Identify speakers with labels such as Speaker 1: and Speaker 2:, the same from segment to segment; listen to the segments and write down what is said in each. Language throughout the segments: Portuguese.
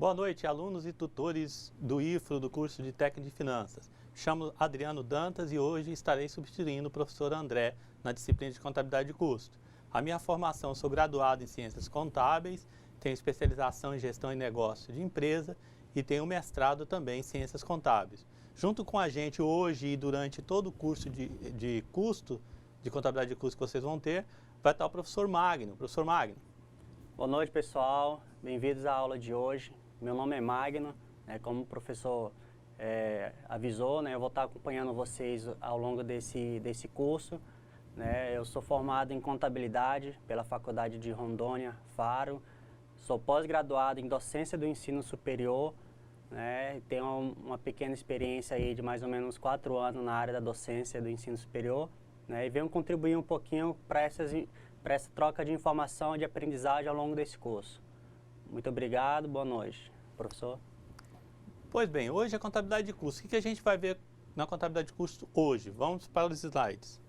Speaker 1: Boa noite, alunos e tutores do IFRO, do curso de Técnica de Finanças. Me chamo Adriano Dantas e hoje estarei substituindo o professor André na disciplina de Contabilidade de Custo. A minha formação, sou graduado em Ciências Contábeis, tenho especialização em Gestão e Negócio de Empresa e tenho mestrado também em Ciências Contábeis. Junto com a gente hoje e durante todo o curso de Contabilidade de Custo que vocês vão ter, vai estar o professor Magno. Professor Magno.
Speaker 2: Boa noite, pessoal. Bem-vindos à aula de hoje. Meu nome é Magno, como o professor avisou, eu vou estar acompanhando vocês ao longo desse curso. Eu sou formado em Contabilidade pela Faculdade de Rondônia, Faro. Sou pós-graduado em Docência do Ensino Superior, tenho uma pequena experiência aí de mais ou menos 4 anos na área da docência do ensino superior, e venho contribuir um pouquinho para essa troca de informação e de aprendizagem ao longo desse curso. Muito obrigado, boa noite, professor.
Speaker 1: Pois bem, hoje é contabilidade de custo. O que a gente vai ver na contabilidade de custo hoje? Vamos para os slides.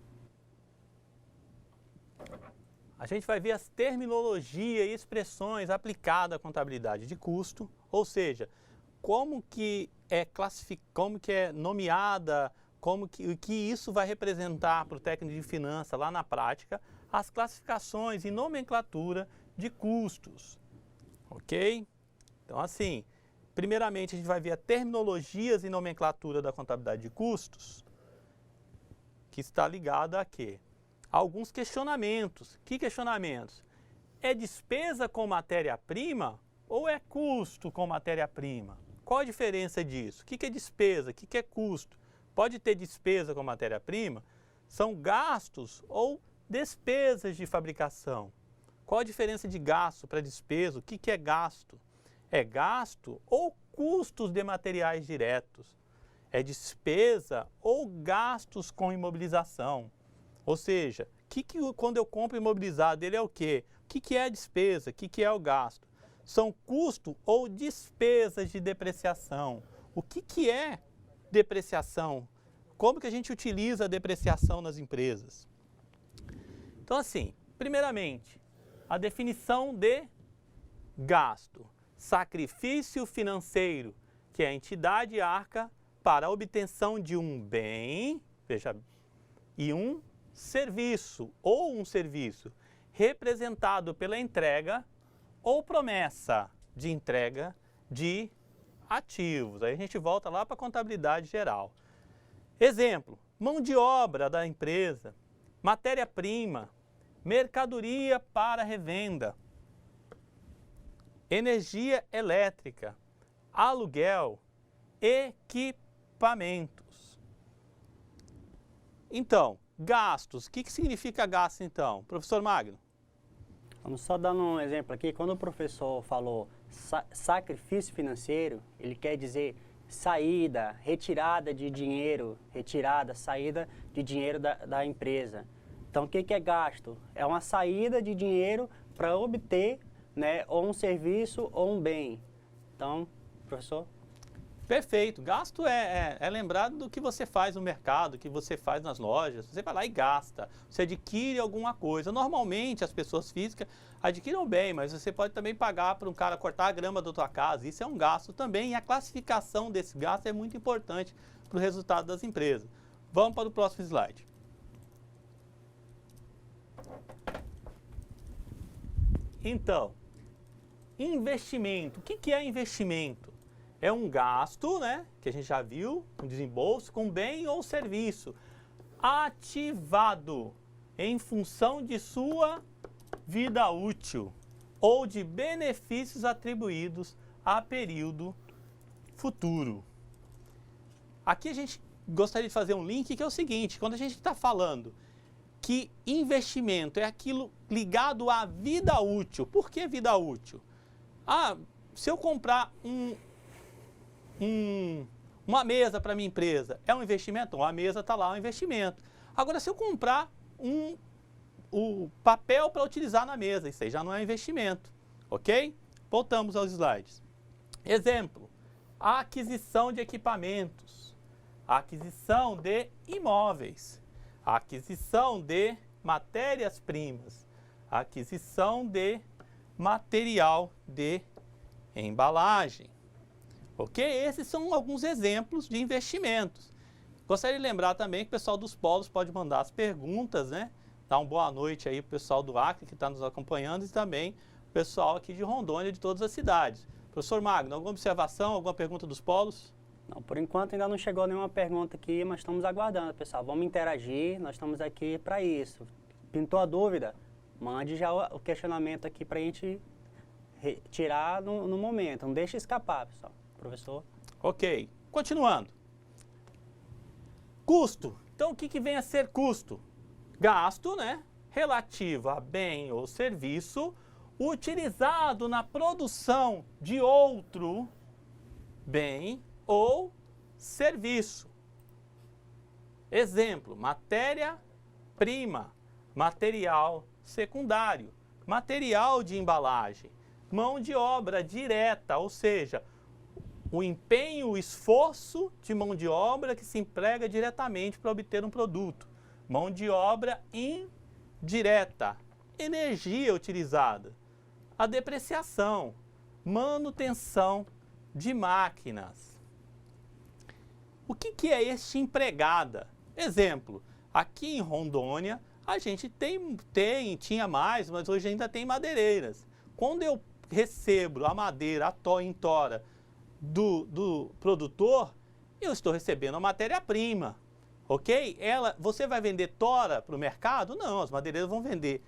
Speaker 1: A gente vai ver as terminologias e expressões aplicadas à contabilidade de custo, ou seja, como que é nomeada, o que isso vai representar para o técnico de finanças lá na prática, as classificações e nomenclatura de custos. Ok? Então, assim, primeiramente a gente vai ver as terminologias e nomenclatura da contabilidade de custos, que está ligada a quê? Alguns questionamentos. Que questionamentos? É despesa com matéria-prima ou é custo com matéria-prima? Qual a diferença disso? O que é despesa? O que é custo? Pode ter despesa com matéria-prima? São gastos ou despesas de fabricação? Qual a diferença de gasto para despesa? O que é gasto? É gasto ou custos de materiais diretos? É despesa ou gastos com imobilização? Ou seja, quando eu compro imobilizado, ele é o quê? O que é a despesa? O que é o gasto? São custo ou despesas de depreciação? O que é depreciação? Como que a gente utiliza a depreciação nas empresas? Então, assim, primeiramente, a definição de gasto. Sacrifício financeiro, que a entidade arca para a obtenção de um bem, veja, e um serviço, ou um serviço, representado pela entrega ou promessa de entrega de ativos. Aí a gente volta lá para a contabilidade geral. Exemplo, mão de obra da empresa, matéria-prima, mercadoria para revenda, energia elétrica, aluguel, equipamentos. Então, gastos. O que significa gasto, então? Professor Magno.
Speaker 2: Vamos só dar um exemplo aqui. Quando o professor falou sacrifício financeiro, ele quer dizer saída, retirada de dinheiro, saída de dinheiro da empresa. Então, o que é gasto? É uma saída de dinheiro para obter, ou um serviço ou um bem. Então, professor?
Speaker 1: Perfeito. Gasto é lembrado do que você faz no mercado, que você faz nas lojas. Você vai lá e gasta. Você adquire alguma coisa. Normalmente, as pessoas físicas adquirem bem, mas você pode também pagar para um cara cortar a grama da tua casa. Isso é um gasto também. E a classificação desse gasto é muito importante para o resultado das empresas. Vamos para o próximo slide. Então, investimento. O que é investimento? É um gasto, que a gente já viu, um desembolso com bem ou serviço ativado em função de sua vida útil ou de benefícios atribuídos a período futuro. Aqui a gente gostaria de fazer um link que é o seguinte, quando a gente está falando que investimento é aquilo ligado à vida útil. Por que vida útil? Se eu comprar uma mesa para minha empresa, é um investimento? A mesa está lá, é um investimento. Agora, se eu comprar o papel para utilizar na mesa, isso aí já não é um investimento, ok? Voltamos aos slides. Exemplo, a aquisição de equipamentos, a aquisição de imóveis, a aquisição de matérias-primas, a aquisição de material de embalagem. Ok? Esses são alguns exemplos de investimentos. Gostaria de lembrar também que o pessoal dos polos pode mandar as perguntas, né? Dar uma boa noite aí para o pessoal do Acre que está nos acompanhando e também o pessoal aqui de Rondônia, de todas as cidades. Professor Magno, alguma observação, alguma pergunta dos polos?
Speaker 2: Não, por enquanto ainda não chegou nenhuma pergunta aqui, mas estamos aguardando, pessoal. Vamos interagir, nós estamos aqui para isso. Pintou a dúvida? Mande já o questionamento aqui para a gente tirar no momento. Não deixe escapar, pessoal. Professor?
Speaker 1: Ok. Continuando. Custo. Então, o que vem a ser custo? Gasto, né? Relativo a bem ou serviço utilizado na produção de outro bem ou serviço. Exemplo, matéria-prima, material secundário, material de embalagem, mão de obra direta, ou seja, o empenho, o esforço de mão de obra que se emprega diretamente para obter um produto. Mão de obra indireta, energia utilizada, a depreciação, manutenção de máquinas. O que é este empregada? Exemplo, aqui em Rondônia a gente tinha mais, mas hoje ainda tem madeireiras. Quando eu recebo a madeira em tora do produtor, eu estou recebendo a matéria-prima, ok? Você vai vender tora para o mercado? Não, as madeireiras vão vender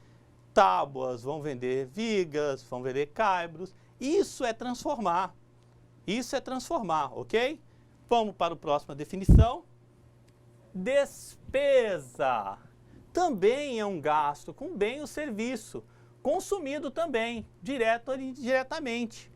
Speaker 1: tábuas, vão vender vigas, vão vender caibros. Isso é transformar. Isso é transformar, ok? Vamos para a próxima definição. Despesa. Também é um gasto com bem ou serviço, consumido também, direto ou indiretamente.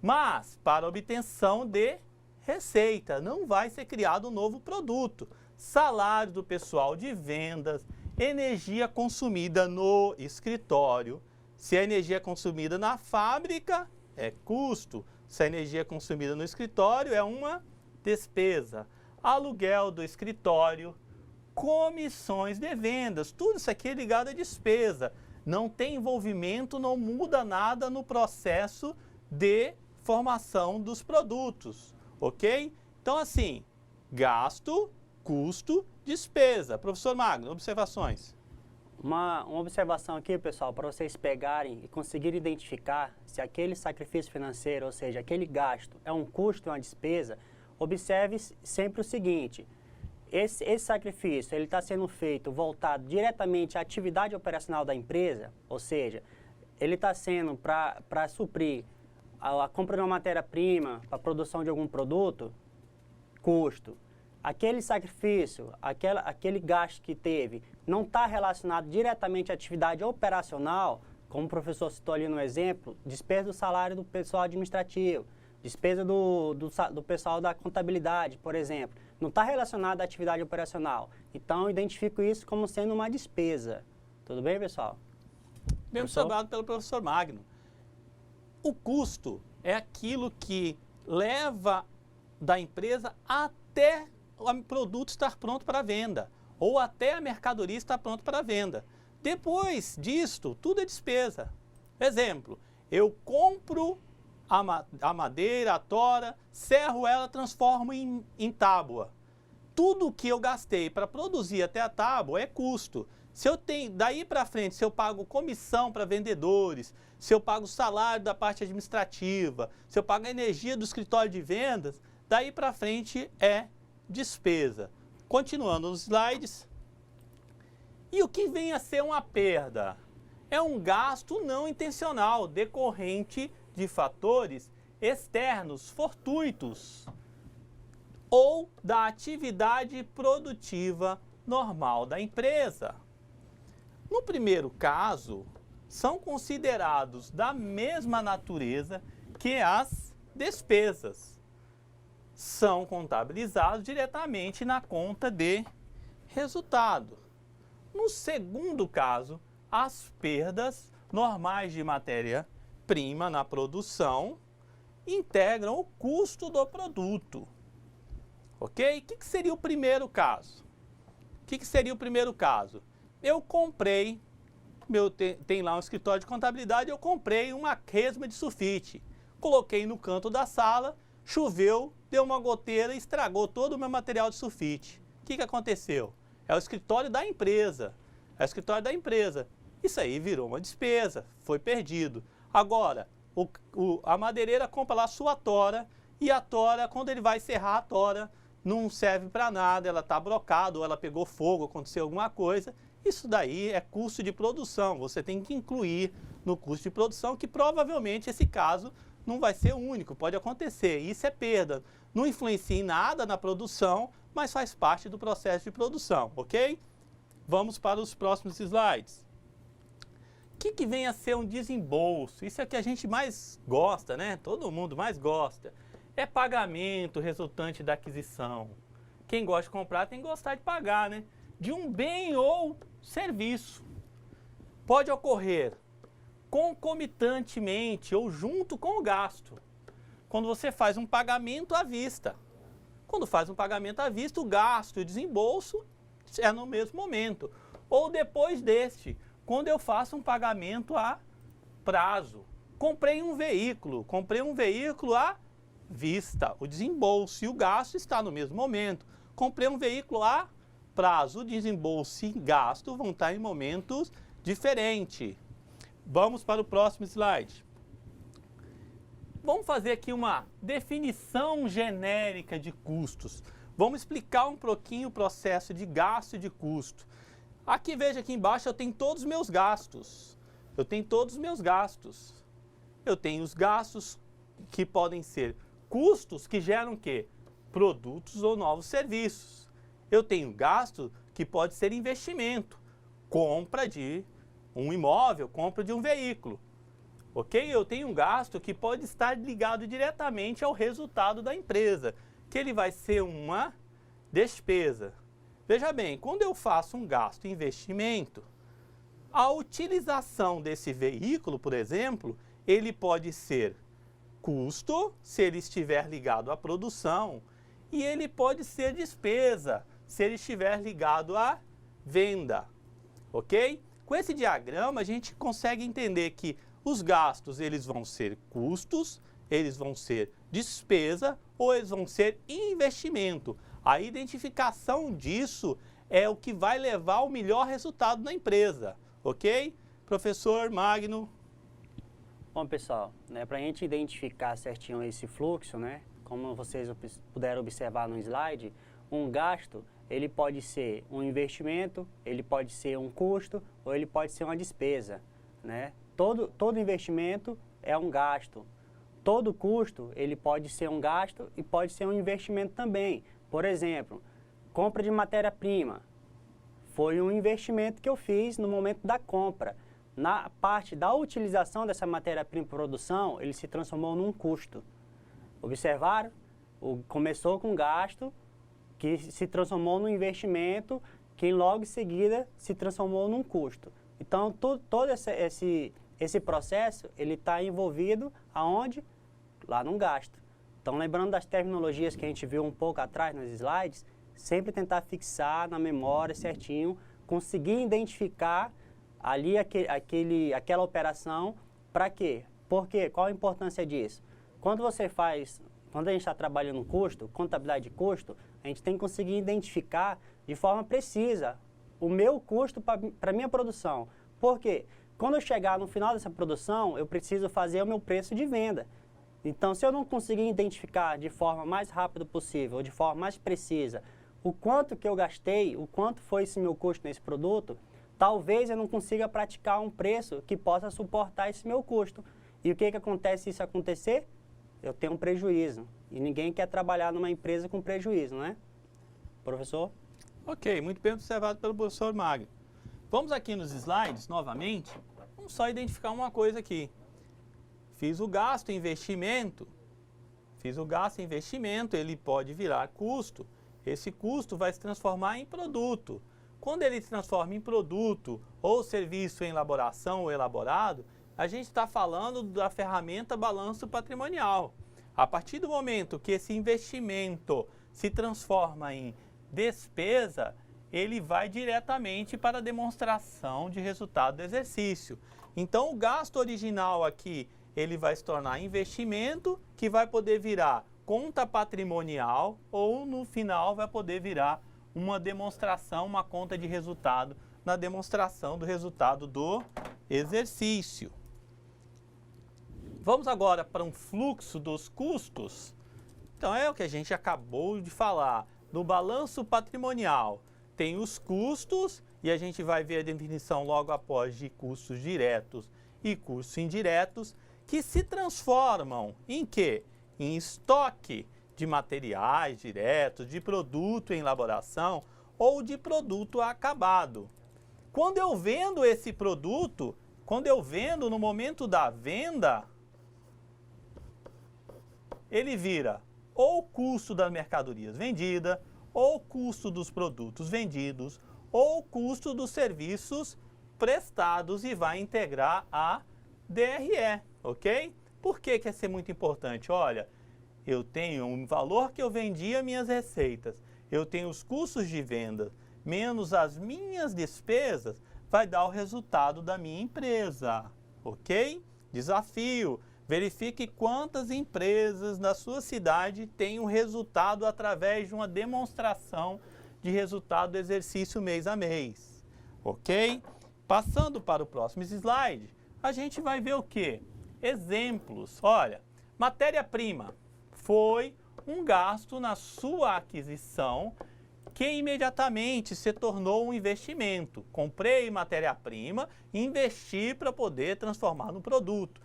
Speaker 1: Mas, para obtenção de receita, não vai ser criado um novo produto. Salário do pessoal de vendas, energia consumida no escritório. Se a energia é consumida na fábrica, é custo. Se a energia é consumida no escritório, é uma despesa. Aluguel do escritório, comissões de vendas, tudo isso aqui é ligado à despesa. Não tem envolvimento, não muda nada no processo de formação dos produtos, ok? Então, assim, gasto, custo, despesa. Professor Magno, observações?
Speaker 2: Uma observação aqui, pessoal, para vocês pegarem e conseguirem identificar se aquele sacrifício financeiro, ou seja, aquele gasto, é um custo ou uma despesa. Observe sempre o seguinte: esse sacrifício ele está sendo feito voltado diretamente à atividade operacional da empresa, ou seja, ele está sendo para suprir a compra de uma matéria-prima, para a produção de algum produto, custo. Aquele sacrifício, aquele gasto que teve, não está relacionado diretamente à atividade operacional, como o professor citou ali no exemplo, despesa do salário do pessoal administrativo, despesa do pessoal da contabilidade, por exemplo. Não está relacionado à atividade operacional. Então, eu identifico isso como sendo uma despesa. Tudo bem, pessoal?
Speaker 1: Bem observado pelo professor Magno. O custo é aquilo que leva da empresa até o produto estar pronto para venda, ou até a mercadoria estar pronta para venda. Depois disto, tudo é despesa. Exemplo, eu compro a madeira, a tora, serro ela, transformo em tábua. Tudo que eu gastei para produzir até a tábua é custo. Se eu tenho, daí para frente, se eu pago comissão para vendedores, se eu pago o salário da parte administrativa, se eu pago a energia do escritório de vendas, daí para frente é despesa. Continuando nos slides. E o que vem a ser uma perda? É um gasto não intencional, decorrente de fatores externos, fortuitos, ou da atividade produtiva normal da empresa. No primeiro caso, são considerados da mesma natureza que as despesas. São contabilizados diretamente na conta de resultado. No segundo caso, as perdas normais de matéria-prima na produção integram o custo do produto. Ok? O que seria o primeiro caso? O que seria o primeiro caso? Eu comprei, tem lá um escritório de contabilidade, eu comprei uma resma de sulfite. coloquei no canto da sala, choveu, deu uma goteira e estragou todo o meu material de sulfite. O que aconteceu? É o escritório da empresa. É o escritório da empresa. Isso aí virou uma despesa, foi perdido. Agora, a madeireira compra lá a sua tora, e a tora, quando ele vai serrar a tora, não serve para nada, ela está brocada, ou ela pegou fogo, aconteceu alguma coisa. Isso daí é custo de produção, você tem que incluir no custo de produção, que provavelmente esse caso não vai ser único, pode acontecer. Isso é perda, não influencia em nada na produção, mas faz parte do processo de produção, ok? Vamos para os próximos slides. O que vem a ser um desembolso? Isso é o que a gente mais gosta, né? Todo mundo mais gosta. É pagamento resultante da aquisição. Quem gosta de comprar tem que gostar de pagar, né? De um bem ou serviço. Pode ocorrer concomitantemente ou junto com o gasto. Quando você faz um pagamento à vista. Quando faz um pagamento à vista, o gasto e o desembolso é no mesmo momento. Ou depois deste, quando eu faço um pagamento a prazo. Comprei um veículo à vista. O desembolso e o gasto está no mesmo momento. Comprei um veículo a prazo, o desembolso e gasto vão estar em momentos diferentes. Vamos para o próximo slide. Vamos fazer aqui uma definição genérica de custos. Vamos explicar um pouquinho o processo de gasto e de custo. Aqui, veja aqui embaixo, eu tenho todos os meus gastos. Eu tenho os gastos que podem ser custos que geram o quê? Produtos ou novos serviços. Eu tenho gasto que pode ser investimento, compra de um imóvel, compra de um veículo. Ok? Eu tenho um gasto que pode estar ligado diretamente ao resultado da empresa, que ele vai ser uma despesa. Veja bem, quando eu faço um gasto em investimento, a utilização desse veículo, por exemplo, ele pode ser custo, se ele estiver ligado à produção, e ele pode ser despesa, se ele estiver ligado à venda, ok? Com esse diagrama, a gente consegue entender que os gastos, eles vão ser custos, eles vão ser despesa ou eles vão ser investimento. A identificação disso é o que vai levar ao melhor resultado na empresa, ok? Professor Magno.
Speaker 2: Bom, pessoal, para a gente identificar certinho esse fluxo, como vocês puderam observar no slide, um gasto, ele pode ser um investimento, ele pode ser um custo ou ele pode ser uma despesa, Todo investimento é um gasto. Todo custo, ele pode ser um gasto e pode ser um investimento também. Por exemplo, compra de matéria-prima. Foi um investimento que eu fiz no momento da compra. Na parte da utilização dessa matéria-prima em produção, ele se transformou num custo. Observaram? Começou com gasto, que se transformou num investimento, que logo em seguida se transformou num custo. Então, todo esse processo, ele está envolvido aonde? Lá no gasto. Então, lembrando das terminologias que a gente viu um pouco atrás nos slides, sempre tentar fixar na memória certinho, conseguir identificar ali aquela operação, para quê? Por quê? Qual a importância disso? Quando a gente está trabalhando custo, contabilidade de custo, a gente tem que conseguir identificar de forma precisa o meu custo para a minha produção. Por quê? Quando eu chegar no final dessa produção, eu preciso fazer o meu preço de venda. Então, se eu não conseguir identificar de forma mais rápida possível, ou de forma mais precisa, o quanto que eu gastei, o quanto foi esse meu custo nesse produto, talvez eu não consiga praticar um preço que possa suportar esse meu custo. E o que acontece se isso acontecer? Eu tenho um prejuízo. E ninguém quer trabalhar numa empresa com prejuízo, não é? Professor?
Speaker 1: Ok, muito bem observado pelo professor Magno. Vamos aqui nos slides, novamente. Vamos só identificar uma coisa aqui. Fiz o gasto em investimento. Ele pode virar custo. Esse custo vai se transformar em produto. Quando ele se transforma em produto ou serviço em elaboração ou elaborado, a gente está falando da ferramenta balanço patrimonial. A partir do momento que esse investimento se transforma em despesa, ele vai diretamente para a demonstração de resultado do exercício. Então, o gasto original aqui, ele vai se tornar investimento, que vai poder virar conta patrimonial ou no final vai poder virar uma demonstração, uma conta de resultado na demonstração do resultado do exercício. Vamos agora para um fluxo dos custos. Então é o que a gente acabou de falar. No balanço patrimonial tem os custos e a gente vai ver a definição logo após de custos diretos e custos indiretos, que se transformam em quê? Em estoque de materiais diretos, de produto em elaboração ou de produto acabado. Quando eu vendo esse produto, quando eu vendo no momento da venda, ele vira ou custo das mercadorias vendidas, ou custo dos produtos vendidos, ou custo dos serviços prestados e vai integrar a DRE, ok? Por que que isso é muito importante? Olha, eu tenho um valor que eu vendi as minhas receitas, eu tenho os custos de venda, menos as minhas despesas, vai dar o resultado da minha empresa, ok? Desafio, verifique quantas empresas na sua cidade têm um resultado através de uma demonstração de resultado do exercício mês a mês, ok? Passando para o próximo slide, a gente vai ver o quê? Exemplos. Olha, matéria-prima foi um gasto na sua aquisição que imediatamente se tornou um investimento. Comprei matéria-prima e investi para poder transformar no produto.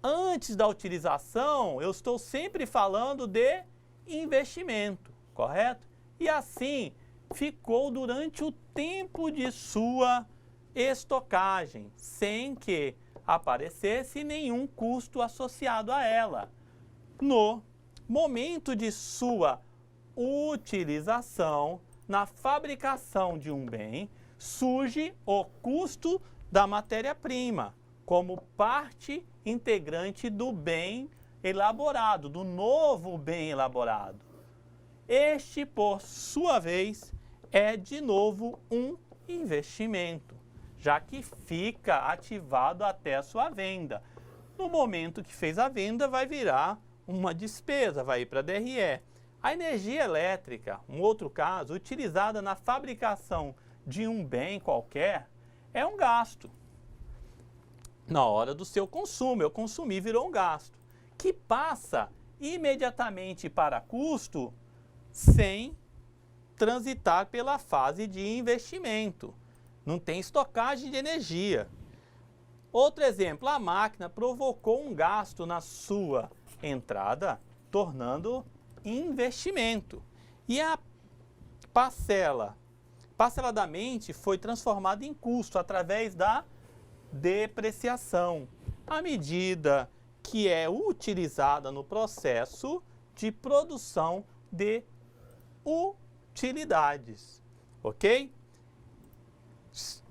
Speaker 1: Antes da utilização, eu estou sempre falando de investimento, correto? E assim ficou durante o tempo de sua estocagem, sem que aparecesse nenhum custo associado a ela. No momento de sua utilização, na fabricação de um bem, surge o custo da matéria-prima, como parte integrante do bem elaborado, do novo bem elaborado. Este, por sua vez, é de novo um investimento, já que fica ativado até a sua venda. No momento que fez a venda, vai virar uma despesa, vai ir para a DRE. A energia elétrica, um outro caso, utilizada na fabricação de um bem qualquer, é um gasto. Na hora do seu consumo, eu consumi, virou um gasto, que passa imediatamente para custo sem transitar pela fase de investimento. Não tem estocagem de energia. Outro exemplo, a máquina provocou um gasto na sua entrada, tornando investimento. E a parceladamente foi transformada em custo através da depreciação, à medida que é utilizada no processo de produção de utilidades, ok?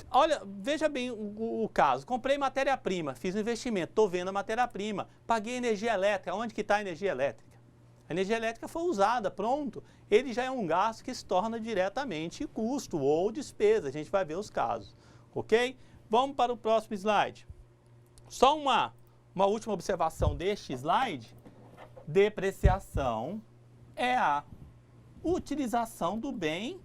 Speaker 1: Olha, veja bem o caso, comprei matéria-prima, fiz um investimento, estou vendo a matéria-prima, paguei energia elétrica, onde que está a energia elétrica? A energia elétrica foi usada, pronto, ele já é um gasto que se torna diretamente custo ou despesa, a gente vai ver os casos, ok? Vamos para o próximo slide. Só uma última observação deste slide, depreciação é a utilização do bem,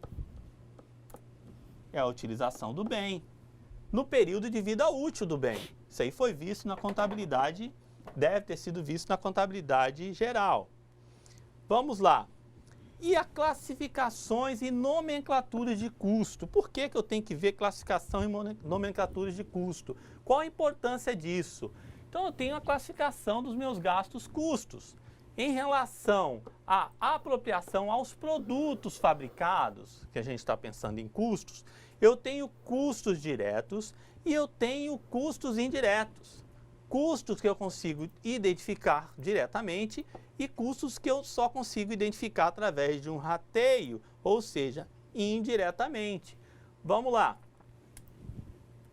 Speaker 1: no período de vida útil do bem. Isso aí foi visto na contabilidade, deve ter sido visto na contabilidade geral. Vamos lá. E as classificações e nomenclaturas de custo. Por que que eu tenho que ver classificação e nomenclaturas de custo? Qual a importância disso? Então eu tenho a classificação dos meus gastos custos. Em relação à apropriação aos produtos fabricados, que a gente está pensando em custos, eu tenho custos diretos e eu tenho custos indiretos. Custos que eu consigo identificar diretamente e custos que eu só consigo identificar através de um rateio, ou seja, indiretamente. Vamos lá.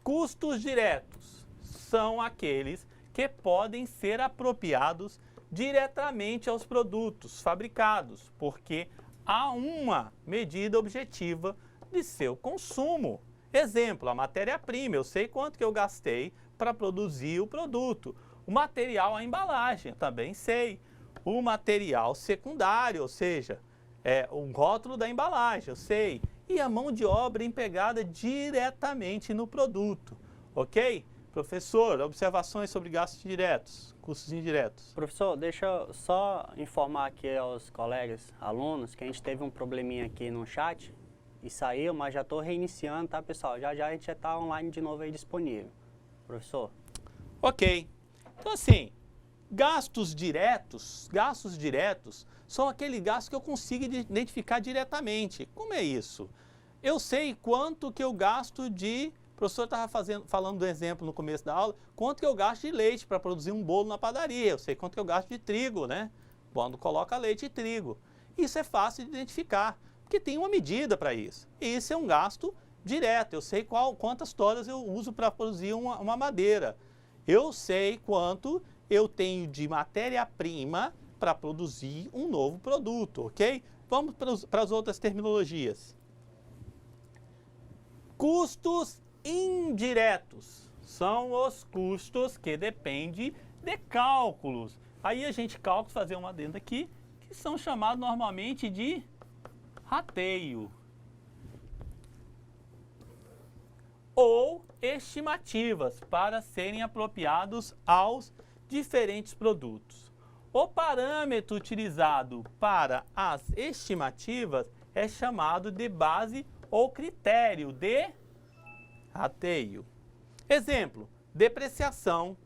Speaker 1: Custos diretos são aqueles que podem ser apropriados diretamente aos produtos fabricados, porque há uma medida objetiva de seu consumo. Exemplo, a matéria-prima, eu sei quanto que eu gastei para produzir o produto. O material, a embalagem, eu também sei. O material secundário, ou seja, o rótulo da embalagem, eu sei. E a mão de obra empregada diretamente no produto, ok? Professor, observações sobre gastos diretos, custos indiretos.
Speaker 2: Professor, deixa eu só informar aqui aos colegas, alunos, que a gente teve um probleminha aqui no chat e saiu, mas já estou reiniciando, tá, pessoal? Já já a gente já está online de novo aí disponível. Professor.
Speaker 1: Ok. Então, assim, gastos diretos são aquele gasto que eu consigo identificar diretamente. Como é isso? Eu sei quanto que eu gasto de... O professor estava falando do exemplo no começo da aula, quanto que eu gasto de leite para produzir um bolo na padaria. Eu sei quanto que eu gasto de trigo, né? Quando coloca leite e trigo. Isso é fácil de identificar, porque tem uma medida para isso. E isso é um gasto direto. Eu sei quantas toras eu uso para produzir uma madeira. Eu sei quanto eu tenho de matéria-prima para produzir um novo produto, ok? Vamos para as outras terminologias. Custos indiretos são os custos que dependem de cálculos. Aí a gente fazer uma adenda aqui, que são chamados normalmente de rateio ou estimativas para serem apropriados aos diferentes produtos. O parâmetro utilizado para as estimativas é chamado de base ou critério de rateio. Exemplo, depreciação,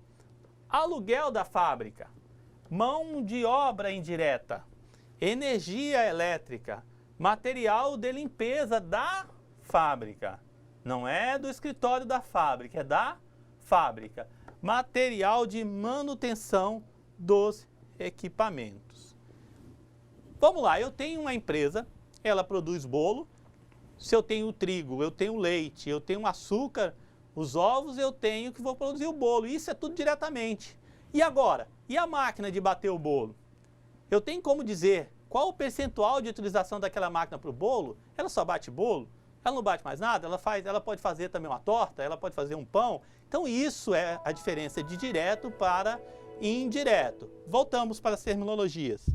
Speaker 1: aluguel da fábrica, mão de obra indireta, energia elétrica, material de limpeza da fábrica. Não é do escritório da fábrica, é da fábrica. Material de manutenção dos equipamentos. Vamos lá, eu tenho uma empresa, ela produz bolo. Se eu tenho trigo, eu tenho leite, eu tenho açúcar, os ovos eu tenho que vou produzir o bolo. Isso é tudo diretamente. E agora? E a máquina de bater o bolo? Eu tenho como dizer qual o percentual de utilização daquela máquina para o bolo? Ela só bate bolo? Ela não bate mais nada? Ela pode fazer também uma torta? Ela pode fazer um pão? Então isso é a diferença de direto para indireto. Voltamos para as terminologias.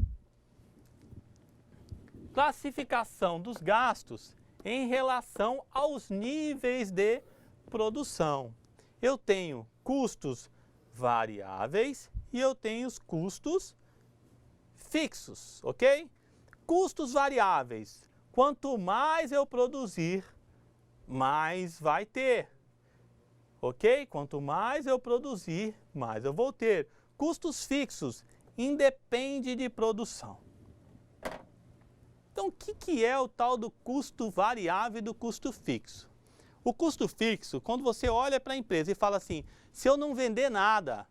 Speaker 1: Classificação dos gastos em relação aos níveis de produção. Eu tenho custos variáveis e eu tenho os custos fixos, ok? Custos variáveis. Quanto mais eu produzir, mais vai ter, ok? Quanto mais eu produzir, mais eu vou ter. Custos fixos, independe de produção. Então, o que é o tal do custo variável e do custo fixo? O custo fixo, quando você olha para a empresa e fala assim, se eu não vender nada,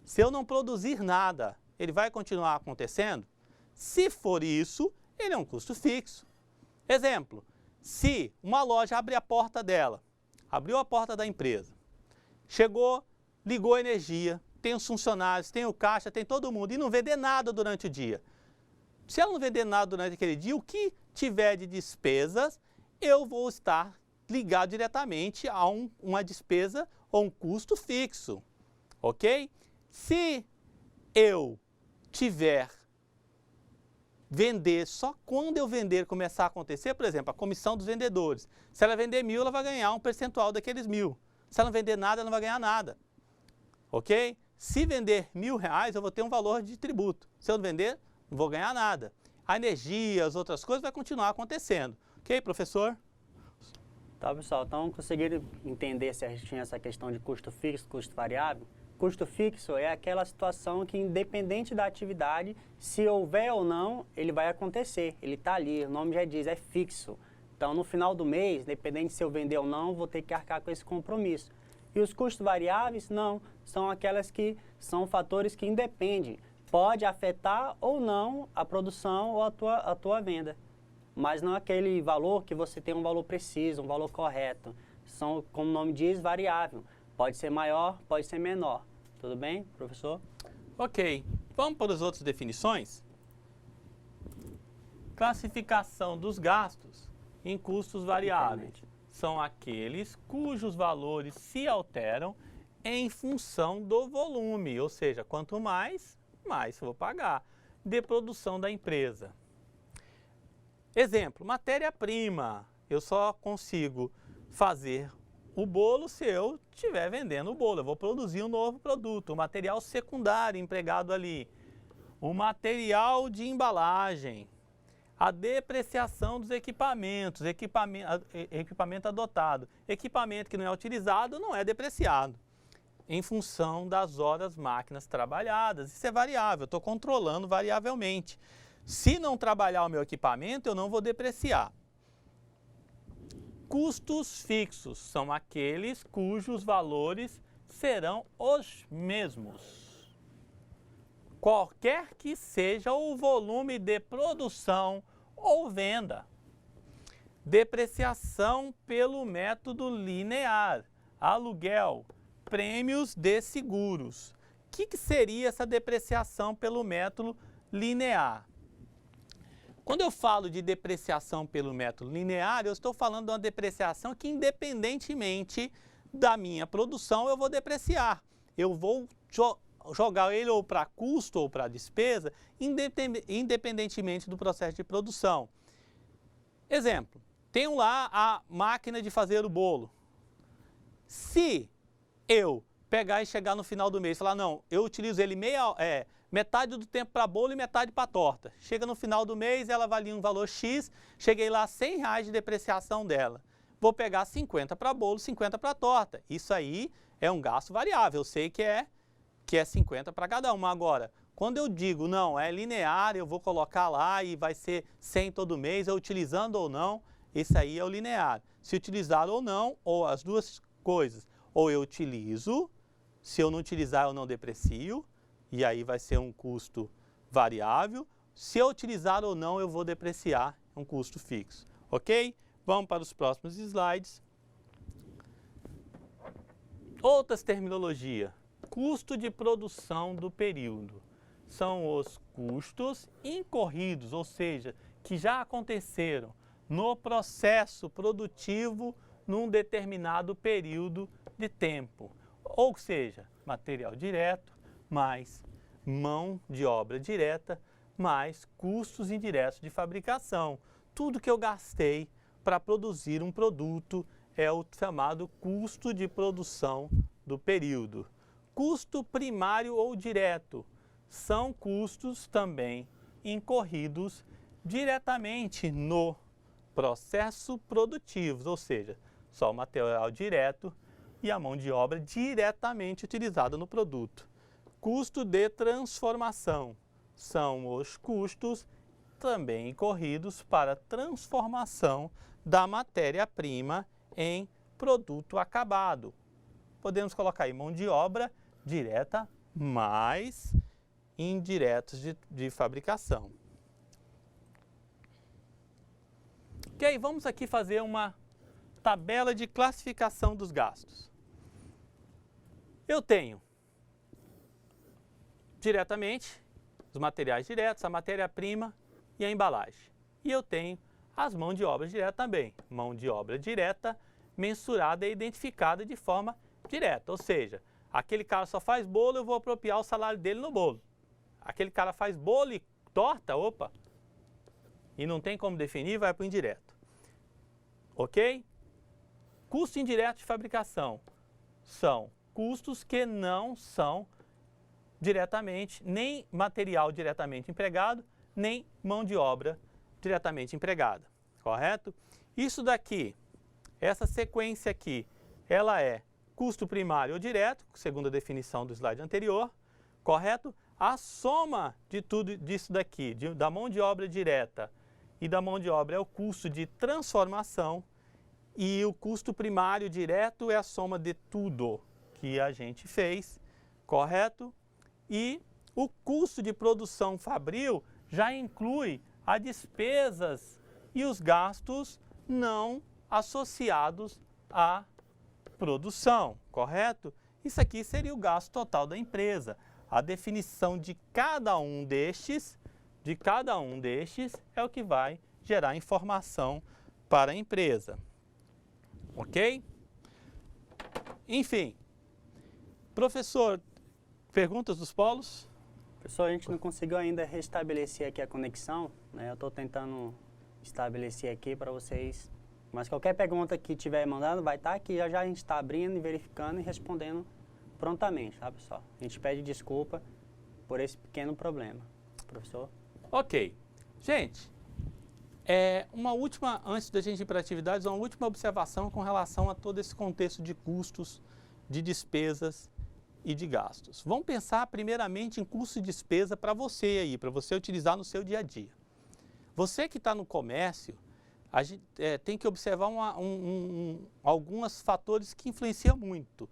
Speaker 1: se eu não produzir nada, ele vai continuar acontecendo? Se for isso, ele é um custo fixo. Exemplo, se uma loja abre a porta dela, abriu a porta da empresa, chegou, ligou a energia, tem os funcionários, tem o caixa, tem todo mundo, e não vender nada durante o dia. Se ela não vender nada durante aquele dia, o que tiver de despesas, eu vou estar ligado diretamente a uma despesa ou um custo fixo, ok? Se eu tiver vender, só quando eu vender começar a acontecer, por exemplo, a comissão dos vendedores. Se ela vender 1.000, ela vai ganhar um percentual daqueles 1.000. Se ela não vender nada, ela não vai ganhar nada, ok? Se vender R$1.000, eu vou ter um valor de tributo. Se eu não vender, não vou ganhar nada. A energia, as outras coisas, vai continuar acontecendo. Ok, professor?
Speaker 2: Tá, pessoal. Então, conseguiram entender se a gente tinha essa questão de custo fixo, custo variável? Custo fixo é aquela situação que, independente da atividade, se houver ou não, ele vai acontecer. Ele está ali, o nome já diz, é fixo. Então, no final do mês, independente se eu vender ou não, vou ter que arcar com esse compromisso. E os custos variáveis, não. São aquelas que são fatores que independem. Pode afetar ou não a produção ou a tua venda. Mas não é aquele valor que você tem um valor preciso, um valor correto. São, como o nome diz, variável. Pode ser maior, pode ser menor. Tudo bem, professor?
Speaker 1: Ok. Vamos para as outras definições? Classificação dos gastos em custos variáveis. São aqueles cujos valores se alteram em função do volume, ou seja, quanto mais eu vou pagar de produção da empresa. Exemplo, matéria-prima. Eu só consigo fazer o bolo se eu estiver vendendo o bolo. Eu vou produzir um novo produto, o material secundário empregado ali, o material de embalagem, a depreciação dos equipamentos, equipamento adotado. Equipamento que não é utilizado não é depreciado, em função das horas máquinas trabalhadas. Isso é variável, eu estou controlando variavelmente. Se não trabalhar o meu equipamento, eu não vou depreciar. Custos fixos são aqueles cujos valores serão os mesmos, qualquer que seja o volume de produção ou venda. Depreciação pelo método linear, aluguel, prêmios de seguros. O que seria essa depreciação pelo método linear? Quando eu falo de depreciação pelo método linear, eu estou falando de uma depreciação que, independentemente da minha produção, eu vou depreciar. Eu vou jogar ele ou para custo ou para despesa, independentemente do processo de produção. Exemplo, tenho lá a máquina de fazer o bolo. Se eu pegar e chegar no final do mês e falar, não, eu utilizo ele metade do tempo para bolo e metade para torta. Chega no final do mês, ela valia um valor X, cheguei lá R$100 de depreciação dela. Vou pegar 50 para bolo, 50 para torta. Isso aí é um gasto variável, eu sei que é 50 para cada uma. Agora, quando eu digo, não, é linear, eu vou colocar lá e vai ser 100 todo mês, eu utilizando ou não, esse aí é o linear. Se utilizar ou não, ou as duas coisas, ou eu utilizo, se eu não utilizar eu não deprecio, e aí vai ser um custo variável. Se eu utilizar ou não, eu vou depreciar, um custo fixo. Ok? Vamos para os próximos slides. Outras terminologias. Custo de produção do período. São os custos incorridos, ou seja, que já aconteceram no processo produtivo num determinado período de tempo. Ou seja, material direto, mais mão de obra direta, mais custos indiretos de fabricação. Tudo que eu gastei para produzir um produto é o chamado custo de produção do período. Custo primário ou direto são custos também incorridos diretamente no processo produtivo, ou seja, só o material direto e a mão de obra diretamente utilizada no produto. Custo de transformação são os custos também incorridos para transformação da matéria-prima em produto acabado. Podemos colocar aí mão de obra direta mais indiretos de fabricação. Ok, vamos aqui fazer uma tabela de classificação dos gastos. Eu tenho diretamente os materiais diretos, a matéria-prima e a embalagem. E eu tenho as mãos de obra direta também. Mão de obra direta mensurada e identificada de forma direta. Ou seja, aquele cara só faz bolo, eu vou apropriar o salário dele no bolo. Aquele cara faz bolo e torta, opa, e não tem como definir, vai para o indireto. Ok? Custo indireto de fabricação são custos que não são diretamente, nem material diretamente empregado, nem mão de obra diretamente empregada, correto? Isso daqui, essa sequência aqui, ela é custo primário ou direto, segundo a definição do slide anterior, correto? A soma de tudo disso daqui, da mão de obra direta e da mão de obra é o custo de transformação, e o custo primário direto é a soma de tudo que a gente fez, correto? E o custo de produção fabril já inclui as despesas e os gastos não associados à produção, correto? Isso aqui seria o gasto total da empresa. A definição de cada um destes é o que vai gerar informação para a empresa. Ok? Enfim, Professor, perguntas dos polos?
Speaker 2: Pessoal, a gente não conseguiu ainda restabelecer aqui a conexão, né? Eu estou tentando estabelecer aqui para vocês. Mas qualquer pergunta que tiver mandando vai estar aqui. Já a gente está abrindo e verificando e respondendo prontamente, tá, pessoal? A gente pede desculpa por esse pequeno problema. Professor?
Speaker 1: Ok. Gente, antes da gente ir para atividades, uma última observação com relação a todo esse contexto de custos, de despesas e de gastos. Vamos pensar primeiramente em custo e despesa para você aí, para você utilizar no seu dia a dia. Você que está no comércio, a gente tem que observar alguns fatores que influenciam muito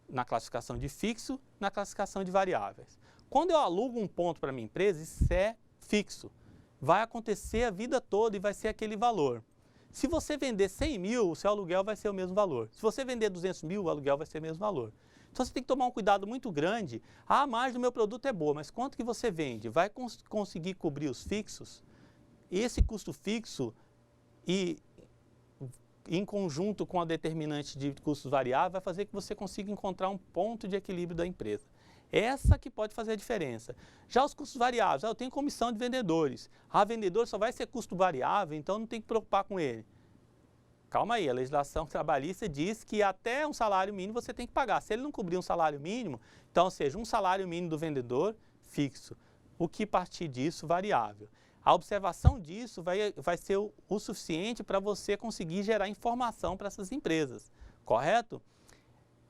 Speaker 1: na classificação de fixo, na classificação de variáveis. Quando eu alugo um ponto para minha empresa, isso é fixo. Vai acontecer a vida toda e vai ser aquele valor. Se você vender 100 mil, o seu aluguel vai ser o mesmo valor. Se você vender 200 mil, o aluguel vai ser o mesmo valor. Então você tem que tomar um cuidado muito grande. A margem do meu produto é boa, mas quanto que você vende? Vai conseguir cobrir os fixos? Esse custo fixo em conjunto com a determinante de custos variáveis vai fazer que você consiga encontrar um ponto de equilíbrio da empresa. Essa que pode fazer a diferença. Já os custos variáveis, eu tenho comissão de vendedores. Vendedor só vai ser custo variável, então não tem que preocupar com ele. Calma aí, a legislação trabalhista diz que até um salário mínimo você tem que pagar. Se ele não cobrir um salário mínimo, então, ou seja, um salário mínimo do vendedor fixo. O que partir disso, variável. A observação disso vai ser o suficiente para você conseguir gerar informação para essas empresas, correto?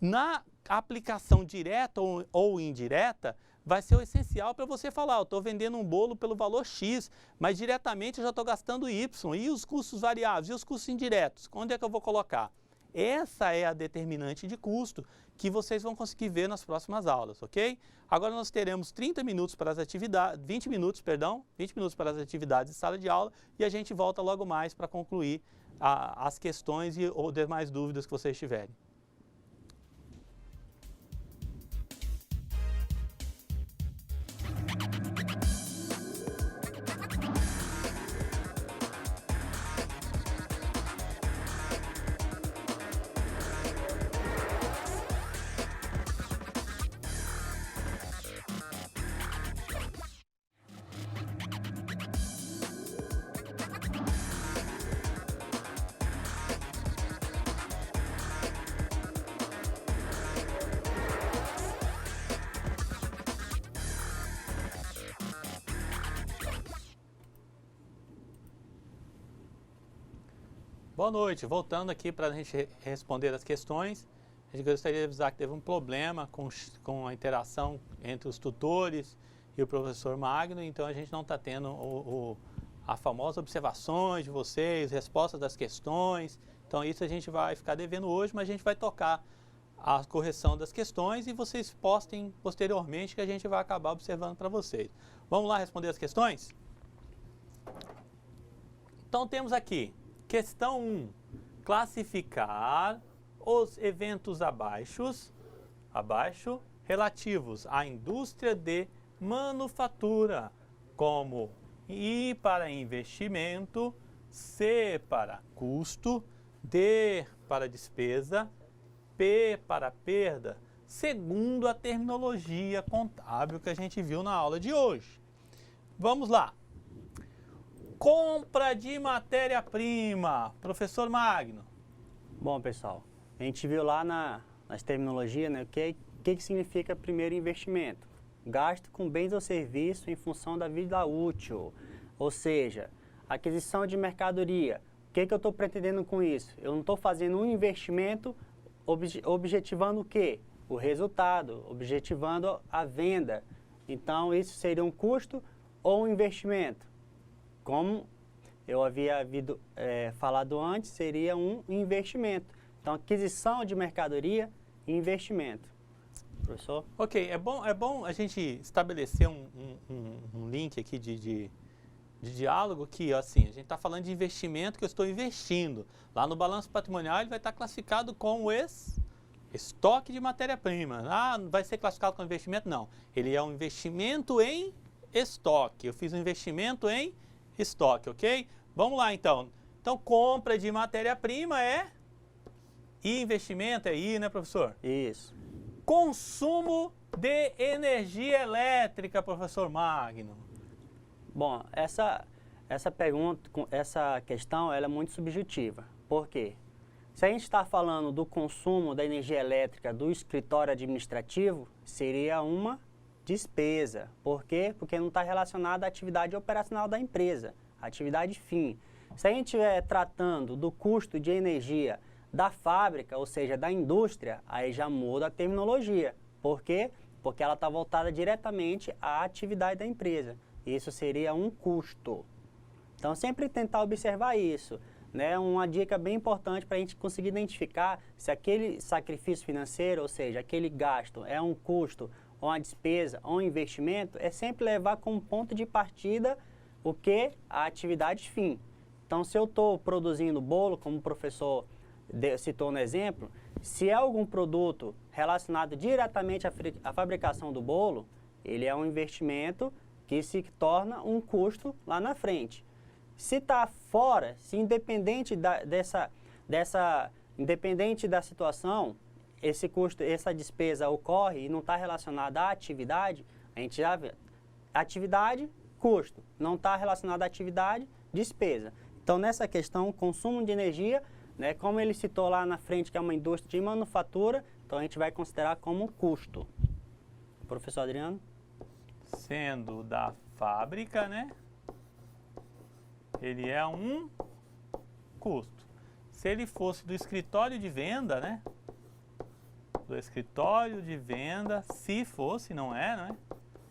Speaker 1: Na aplicação direta ou indireta, vai ser o essencial para você falar, eu estou vendendo um bolo pelo valor X, mas diretamente eu já estou gastando Y. E os custos variáveis? E os custos indiretos? Onde é que eu vou colocar? Essa é a determinante de custo que vocês vão conseguir ver nas próximas aulas, ok? Agora nós teremos 30 minutos para as atividades, 20 minutos para as atividades de sala de aula e a gente volta logo mais para concluir as questões ou demais dúvidas que vocês tiverem. Boa noite, voltando aqui para a gente responder as questões. A gente gostaria de avisar que teve um problema com a interação entre os tutores e o professor Magno, então a gente não está tendo a famosa observações de vocês, respostas das questões. Então isso a gente vai ficar devendo hoje, mas a gente vai tocar a correção das questões e vocês postem posteriormente que a gente vai acabar observando para vocês. Vamos lá responder as questões? Então temos aqui. Questão 1. Classificar os eventos abaixo relativos à indústria de manufatura, como I para investimento, C para custo, D para despesa, P para perda, segundo a terminologia contábil que a gente viu na aula de hoje. Vamos lá. Compra de matéria-prima. Professor Magno.
Speaker 2: Bom, pessoal, a gente viu lá nas terminologias, né, o que significa primeiro investimento. Gasto com bens ou serviços em função da vida útil. Ou seja, aquisição de mercadoria. O que eu estou pretendendo com isso? Eu não estou fazendo um investimento objetivando o quê? O resultado, objetivando a venda. Então, isso seria um custo ou um investimento. Como eu havia falado antes, seria um investimento. Então, aquisição de mercadoria e investimento. Professor?
Speaker 1: Ok, é bom a gente estabelecer um link aqui de diálogo que, assim, a gente está falando de investimento que eu estou investindo. Lá no balanço patrimonial ele vai estar classificado como estoque de matéria-prima. Vai ser classificado como investimento? Não. Ele é um investimento em estoque. Eu fiz um investimento em estoque, ok? Vamos lá, então. Então, compra de matéria-prima e investimento é I, né, professor?
Speaker 2: Isso.
Speaker 1: Consumo de energia elétrica, professor Magno.
Speaker 2: Bom, essa pergunta, essa questão, ela é muito subjetiva. Por quê? Se a gente está falando do consumo da energia elétrica do escritório administrativo, seria uma despesa. Por quê? Porque não está relacionada à atividade operacional da empresa, atividade fim. Se a gente estiver tratando do custo de energia da fábrica, ou seja, da indústria, aí já muda a terminologia. Por quê? Porque ela está voltada diretamente à atividade da empresa. Isso seria um custo. Então, sempre tentar observar isso, né? Uma dica bem importante para a gente conseguir identificar se aquele sacrifício financeiro, ou seja, aquele gasto é um custo, ou uma despesa, ou um investimento, é sempre levar como ponto de partida o que? A atividade fim. Então, se eu estou produzindo bolo, como o professor citou no exemplo, se é algum produto relacionado diretamente à fabricação do bolo, ele é um investimento que se torna um custo lá na frente. Se está fora, se independente independente da situação, esse custo, essa despesa ocorre e não está relacionada à atividade, a gente já vê. Atividade, custo. Não está relacionada à atividade, despesa. Então, nessa questão, consumo de energia, né, como ele citou lá na frente, que é uma indústria de manufatura, então a gente vai considerar como custo. Professor Adriano?
Speaker 1: Sendo da fábrica, né? Ele é um custo. Se ele fosse do escritório de venda, né? Do escritório de venda, se fosse, não é, né?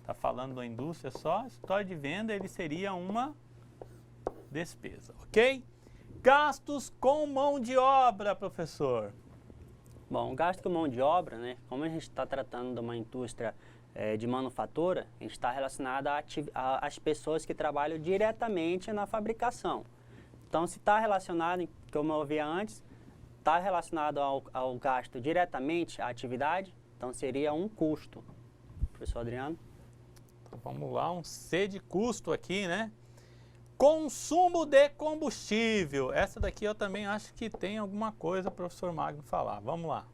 Speaker 1: Tá falando da indústria só, escritório de venda, ele seria uma despesa, ok? Gastos com mão de obra, professor.
Speaker 2: Bom, gasto com mão de obra, né? Como a gente está tratando de uma indústria de manufatura, a gente está relacionado às pessoas que trabalham diretamente na fabricação. Então, se está relacionado, como eu vi antes, está relacionado ao gasto diretamente à atividade, então seria um custo. Professor Adriano?
Speaker 1: Então, vamos lá, um C de custo aqui, né? Consumo de combustível. Essa daqui eu também acho que tem alguma coisa para o professor Magno falar. Vamos lá.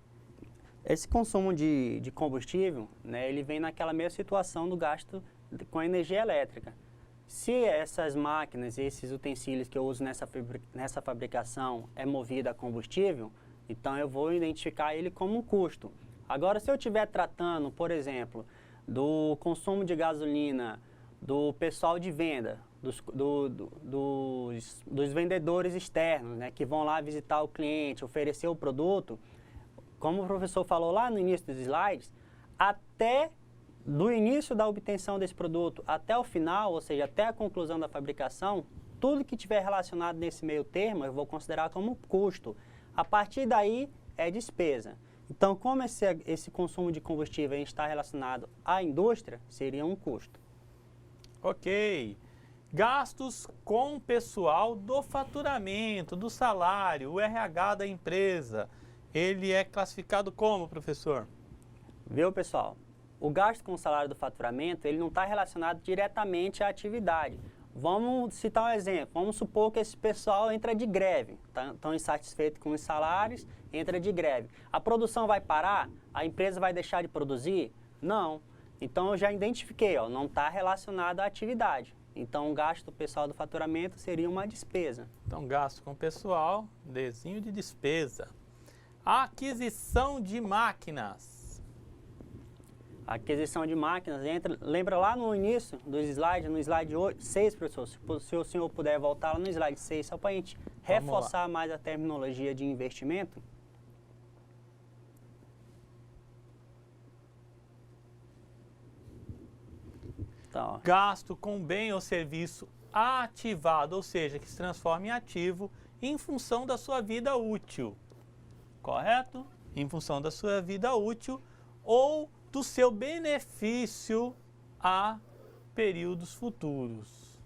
Speaker 2: Esse consumo de combustível, né, ele vem naquela mesma situação do gasto com a energia elétrica. Se essas máquinas, esses utensílios que eu uso nessa fabricação é movido a combustível, então eu vou identificar ele como um custo. Agora, se eu estiver tratando, por exemplo, do consumo de gasolina do pessoal de venda, dos vendedores externos, né, que vão lá visitar o cliente, oferecer o produto, como o professor falou lá no início dos slides, até do início da obtenção desse produto até o final, ou seja, até a conclusão da fabricação, tudo que estiver relacionado nesse meio termo eu vou considerar como custo. A partir daí é despesa. Então, como esse consumo de combustível está relacionado à indústria, seria um custo.
Speaker 1: Ok. Gastos com pessoal do faturamento, do salário, o RH da empresa. Ele é classificado como, professor?
Speaker 2: Viu, pessoal? O gasto com o salário do faturamento, ele não está relacionado diretamente à atividade. Vamos citar um exemplo. Vamos supor que esse pessoal entra de greve. Estão insatisfeitos com os salários, entra de greve. A produção vai parar? A empresa vai deixar de produzir? Não. Então, eu já identifiquei, ó, não está relacionado à atividade. Então, o gasto pessoal do faturamento seria uma despesa.
Speaker 1: Então, gasto com pessoal, desenho de despesa. Aquisição de máquinas.
Speaker 2: A aquisição de máquinas, lembra lá no início do slide, no slide 6, professor? Se o senhor puder voltar lá no slide 6, só para a gente reforçar mais a terminologia de investimento. Então,
Speaker 1: gasto com bem ou serviço ativado, ou seja, que se transforma em ativo em função da sua vida útil. Correto? Em função da sua vida útil ou do seu benefício a períodos futuros.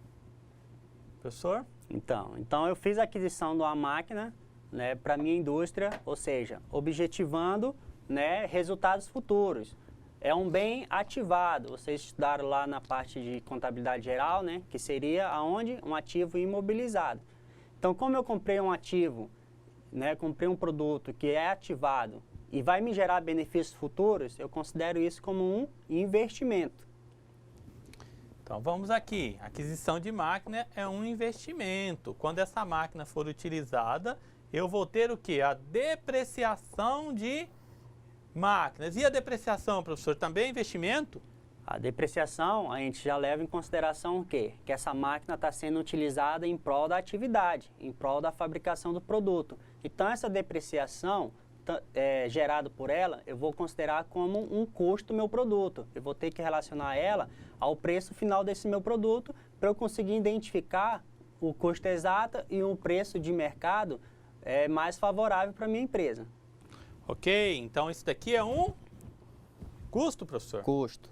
Speaker 1: Professor?
Speaker 2: Então eu fiz a aquisição de uma máquina, né, para minha indústria, ou seja, objetivando, né, resultados futuros. É um bem ativado. Vocês estudaram lá na parte de contabilidade geral, né, que seria aonde um ativo imobilizado. Então, como eu comprei um ativo, né, comprei um produto que é ativado e vai me gerar benefícios futuros, eu considero isso como um investimento.
Speaker 1: Então vamos aqui, aquisição de máquina é um investimento. Quando essa máquina for utilizada, eu vou ter o quê? A depreciação de máquinas. E a depreciação, professor, também é investimento?
Speaker 2: A depreciação, a gente já leva em consideração o quê? Que essa máquina está sendo utilizada em prol da atividade, em prol da fabricação do produto. Então essa depreciação gerada por ela, eu vou considerar como um custo do meu produto. Eu vou ter que relacionar ela ao preço final desse meu produto para eu conseguir identificar o custo exato e um preço de mercado mais favorável para a minha empresa.
Speaker 1: Ok, então isso daqui é um custo, professor?
Speaker 2: Custo.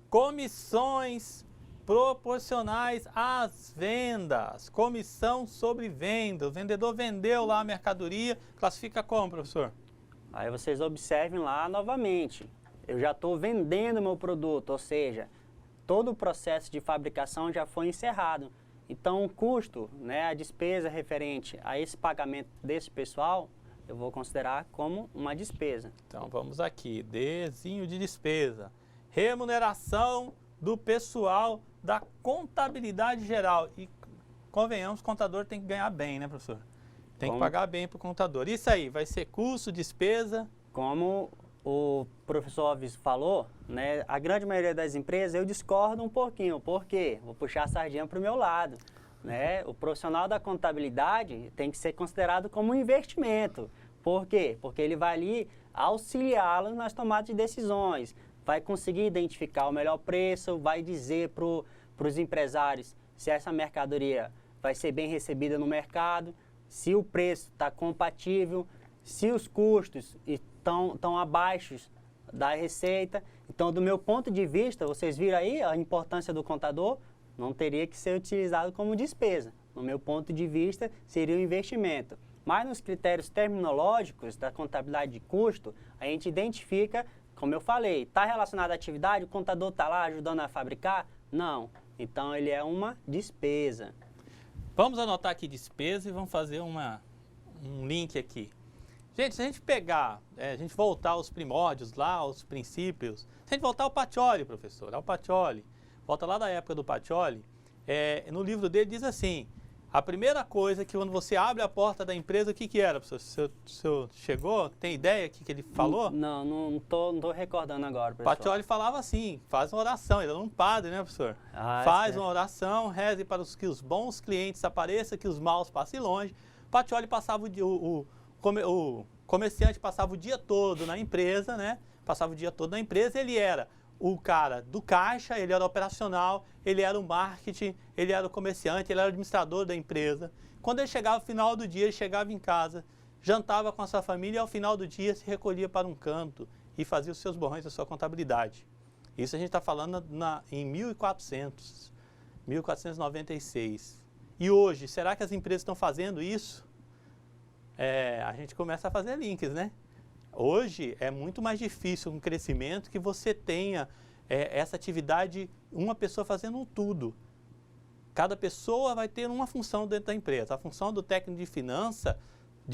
Speaker 1: Comissões proporcionais às vendas. Comissão sobre venda. O vendedor vendeu lá a mercadoria, classifica como, professor?
Speaker 2: Aí vocês observem lá novamente. Eu já estou vendendo meu produto, ou seja, todo o processo de fabricação já foi encerrado. Então o custo, a despesa referente a esse pagamento desse pessoal, eu vou considerar como uma despesa.
Speaker 1: Então vamos aqui, Dzinho de despesa. Remuneração do pessoal da contabilidade geral. E convenhamos, o contador tem que ganhar bem, né, professor? Tem que pagar bem para o contador. Isso aí, vai ser custo, despesa?
Speaker 2: Como o professor Alves falou, a grande maioria das empresas eu discordo um pouquinho. Por quê? Vou puxar a sardinha para o meu lado. O profissional da contabilidade tem que ser considerado como um investimento. Por quê? Porque ele vai ali auxiliá-lo nas tomadas de decisões, vai conseguir identificar o melhor preço, vai dizer para os empresários se essa mercadoria vai ser bem recebida no mercado, se o preço está compatível, se os custos estão abaixo da receita. Então, do meu ponto de vista, vocês viram aí a importância do contador, não teria que ser utilizado como despesa. No meu ponto de vista, seria um investimento. Mas nos critérios terminológicos da contabilidade de custo, a gente identifica, como eu falei, está relacionado à atividade, o contador está lá ajudando a fabricar? Não. Então, ele é uma despesa.
Speaker 1: Vamos anotar aqui despesa e vamos fazer um link aqui. Gente, se a gente pegar, a gente voltar aos primórdios lá, aos princípios, se a gente voltar ao Pacioli, professor, ao Pacioli, volta lá da época do Pacioli, no livro dele diz assim, a primeira coisa que quando você abre a porta da empresa, o que era, professor? O senhor chegou? Tem ideia do que ele falou?
Speaker 2: Não tô recordando agora, professor.
Speaker 1: Pacioli falava assim, faz uma oração, ele era um padre, né, professor? Faz uma oração, reze para que os bons clientes apareçam, que os maus passem longe. Pacioli passava o comerciante passava o dia todo na empresa, né? Passava o dia todo na empresa, ele era o cara do caixa, ele era operacional, ele era o marketing, ele era o comerciante, ele era o administrador da empresa. Quando ele chegava no final do dia, ele chegava em casa, jantava com a sua família e ao final do dia se recolhia para um canto e fazia os seus borrões da sua contabilidade. Isso a gente está falando em 1496. E hoje, será que as empresas estão fazendo isso? A gente começa a fazer links, né? Hoje é muito mais difícil um crescimento que você tenha essa atividade, uma pessoa fazendo um tudo. Cada pessoa vai ter uma função dentro da empresa. A função do técnico de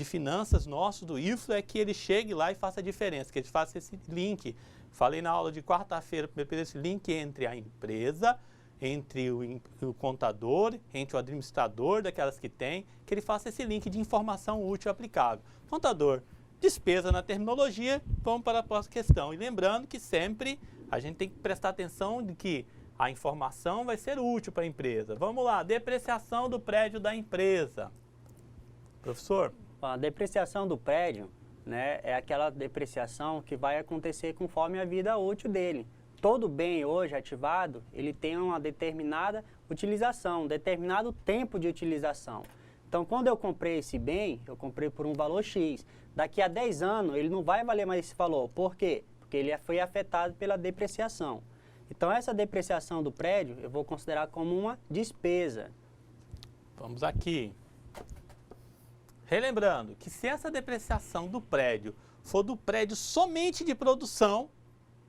Speaker 1: finanças nosso, do IFLO, é que ele chegue lá e faça a diferença, que ele faça esse link. Falei na aula de quarta-feira, esse link entre a empresa, entre o contador, entre o administrador daquelas que tem, que ele faça esse link de informação útil e aplicável. Contador, despesa na terminologia, vamos para a próxima questão. E lembrando que sempre a gente tem que prestar atenção de que a informação vai ser útil para a empresa. Vamos lá, depreciação do prédio da empresa. Professor?
Speaker 2: A depreciação do prédio, é aquela depreciação que vai acontecer conforme a vida útil dele. Todo bem hoje ativado, ele tem uma determinada utilização, um determinado tempo de utilização. Então, quando eu comprei esse bem, eu comprei por um valor X. Daqui a 10 anos, ele não vai valer mais esse valor. Por quê? Porque ele foi afetado pela depreciação. Então, essa depreciação do prédio, eu vou considerar como uma despesa.
Speaker 1: Vamos aqui. Relembrando que se essa depreciação do prédio for do prédio somente de produção,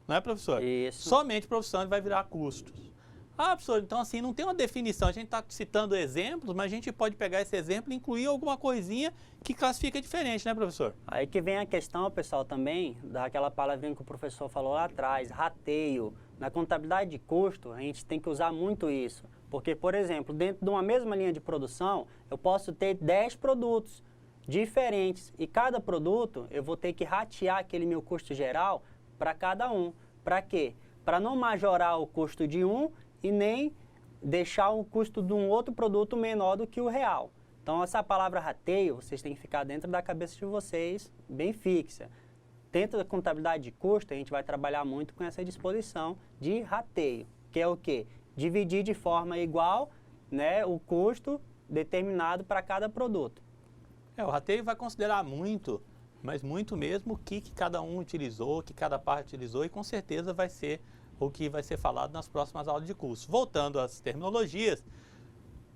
Speaker 1: não é, professor?
Speaker 2: Isso.
Speaker 1: Somente produção, ele vai virar custos. Ah, professor, então assim, não tem uma definição. A gente está citando exemplos, mas a gente pode pegar esse exemplo e incluir alguma coisinha que classifica diferente, né, professor?
Speaker 2: Aí que vem a questão, pessoal, também, daquela palavrinha que o professor falou lá atrás, rateio. Na contabilidade de custo, a gente tem que usar muito isso. Porque, por exemplo, dentro de uma mesma linha de produção, eu posso ter 10 produtos diferentes. E cada produto, eu vou ter que ratear aquele meu custo geral para cada um. Para quê? Para não majorar o custo de um e nem deixar o custo de um outro produto menor do que o real. Então, essa palavra rateio, vocês têm que ficar dentro da cabeça de vocês, bem fixa. Dentro da contabilidade de custo, a gente vai trabalhar muito com essa disposição de rateio, que é o quê? Dividir de forma igual, né, o custo determinado para cada produto.
Speaker 1: O rateio vai considerar muito, mas muito mesmo, o que cada um utilizou, o que cada parte utilizou, e com certeza vai ser o que vai ser falado nas próximas aulas de curso. Voltando às terminologias,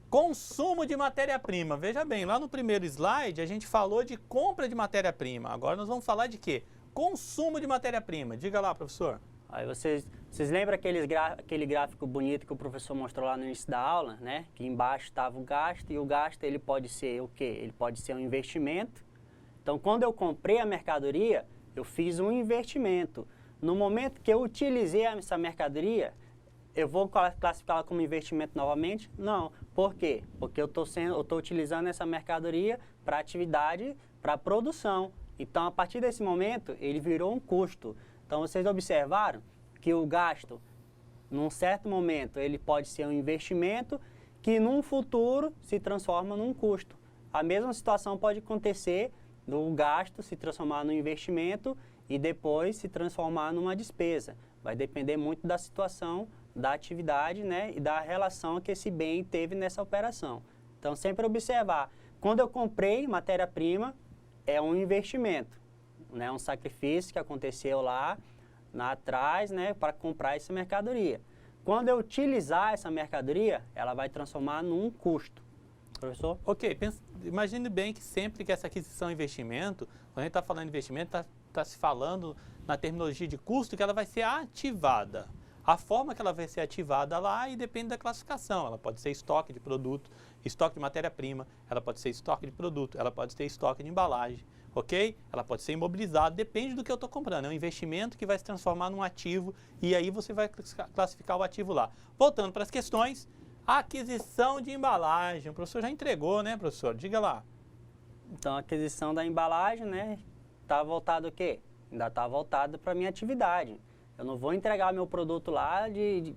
Speaker 1: consumo de matéria-prima. Veja bem, lá no primeiro slide a gente falou de compra de matéria-prima. Agora nós vamos falar de quê? Consumo de matéria-prima. Diga lá, professor.
Speaker 2: Aí vocês lembram aquele gráfico bonito que o professor mostrou lá no início da aula, né? Que embaixo estava o gasto, e o gasto ele pode ser o quê? Ele pode ser um investimento. Então, quando eu comprei a mercadoria, eu fiz um investimento. No momento que eu utilizei essa mercadoria, eu vou classificá-la como investimento novamente? Não. Por quê? Porque eu estou utilizando essa mercadoria para atividade, para produção. Então, a partir desse momento, ele virou um custo. Então, vocês observaram que o gasto, num certo momento, ele pode ser um investimento que, num futuro, se transforma num custo. A mesma situação pode acontecer do gasto se transformar num investimento e depois se transformar numa despesa. Vai depender muito da situação, da atividade, né, e da relação que esse bem teve nessa operação. Então, sempre observar. Quando eu comprei matéria-prima, é um investimento, né, um sacrifício que aconteceu lá atrás, né, para comprar essa mercadoria. Quando eu utilizar essa mercadoria, ela vai transformar num custo. Professor?
Speaker 1: Ok, imagine bem que sempre que essa aquisição é investimento, quando a gente está falando de investimento, está se falando na terminologia de custo que ela vai ser ativada. A forma que ela vai ser ativada lá e depende da classificação. Ela pode ser estoque de produto, estoque de matéria-prima, ela pode ser estoque de produto, ela pode ser estoque de embalagem, ok? Ela pode ser imobilizada, depende do que eu estou comprando. É um investimento que vai se transformar num ativo e aí você vai classificar o ativo lá. Voltando para as questões, aquisição de embalagem. O professor já entregou, né, professor? Diga lá.
Speaker 2: Então, a aquisição da embalagem, né, está voltado o quê? Ainda está voltado para a minha atividade. Eu não vou entregar meu produto lá de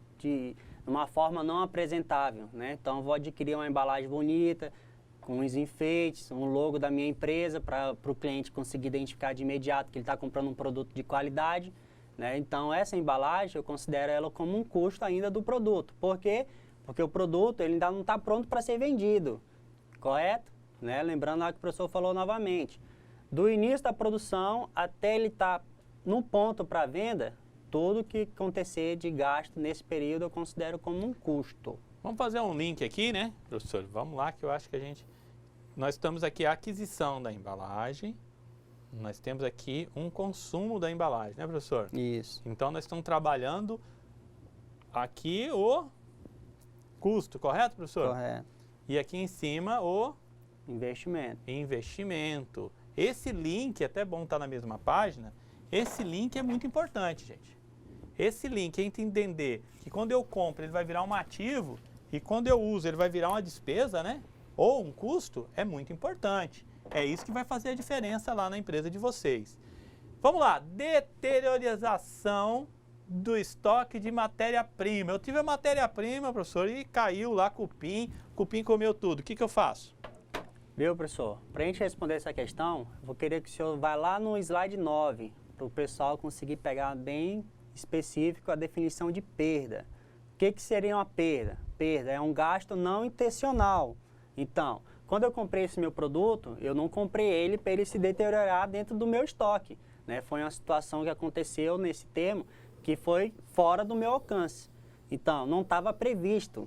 Speaker 2: uma forma não apresentável, né? Então, eu vou adquirir uma embalagem bonita, com uns enfeites, um logo da minha empresa para o cliente conseguir identificar de imediato que ele está comprando um produto de qualidade, né? Então, essa embalagem, eu considero ela como um custo ainda do produto. Por quê? Porque o produto ele ainda não está pronto para ser vendido, correto? Né? Lembrando lá que o professor falou novamente. Do início da produção até ele estar no ponto para venda, tudo que acontecer de gasto nesse período eu considero como um custo.
Speaker 1: Vamos fazer um link aqui, né, professor? Vamos lá, que eu acho que nós estamos aqui a aquisição da embalagem, nós temos aqui um consumo da embalagem, né, professor?
Speaker 2: Isso.
Speaker 1: Então, nós estamos trabalhando aqui o custo, correto, professor?
Speaker 2: Correto.
Speaker 1: E aqui em cima o
Speaker 2: investimento.
Speaker 1: Esse link, é até bom estar na mesma página, esse link é muito importante, gente. Esse link, a gente entender que quando eu compro ele vai virar um ativo e quando eu uso ele vai virar uma despesa, né? Ou um custo, é muito importante. É isso que vai fazer a diferença lá na empresa de vocês. Vamos lá, deteriorização do estoque de matéria-prima. Eu tive a matéria-prima, professor, e caiu lá cupim comeu tudo. O que eu faço?
Speaker 2: Viu, professor? Para a gente responder essa questão, vou querer que o senhor vá lá no slide 9, para o pessoal conseguir pegar bem específico a definição de perda. O que seria uma perda? Perda é um gasto não intencional. Então, quando eu comprei esse meu produto, eu não comprei ele para ele se deteriorar dentro do meu estoque, né? Foi uma situação que aconteceu nesse termo que foi fora do meu alcance. Então, não estava previsto.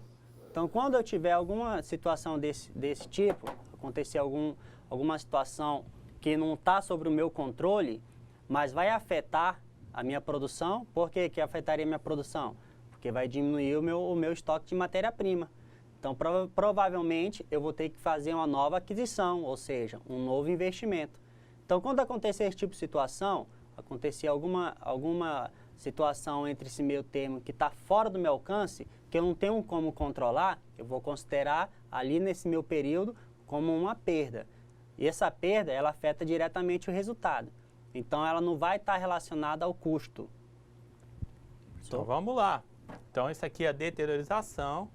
Speaker 2: Então, quando eu tiver alguma situação desse tipo, acontecer alguma situação que não está sobre o meu controle, mas vai afetar a minha produção. Por que afetaria a minha produção? porque vai diminuir o meu estoque de matéria-prima. Então, provavelmente, eu vou ter que fazer uma nova aquisição, ou seja, um novo investimento. Então, quando acontecer esse tipo de situação, acontecer alguma situação entre esse meio termo que está fora do meu alcance, que eu não tenho como controlar, eu vou considerar ali nesse meu período como uma perda. E essa perda, ela afeta diretamente o resultado. Então, ela não vai estar relacionada ao custo.
Speaker 1: Então, vamos lá. Então, isso aqui é a deteriorização.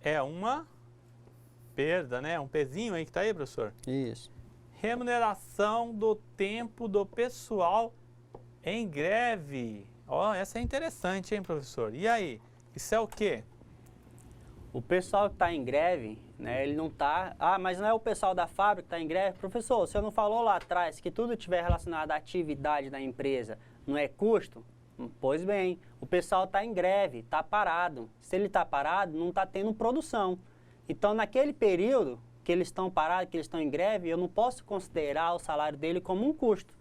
Speaker 1: É uma perda, né? Um pezinho aí que está aí, professor?
Speaker 2: Isso.
Speaker 1: Remuneração do tempo do pessoal em greve. Ó, essa é interessante, hein, professor? E aí? Isso é o quê?
Speaker 2: O pessoal que está em greve, né, ele não está... Ah, mas não é o pessoal da fábrica que está em greve? Professor, você não falou lá atrás que tudo estiver relacionado à atividade da empresa não é custo? Pois bem, o pessoal está em greve, está parado. Se ele está parado, não está tendo produção. Então, naquele período que eles estão parados, que eles estão em greve, eu não posso considerar o salário dele como um custo.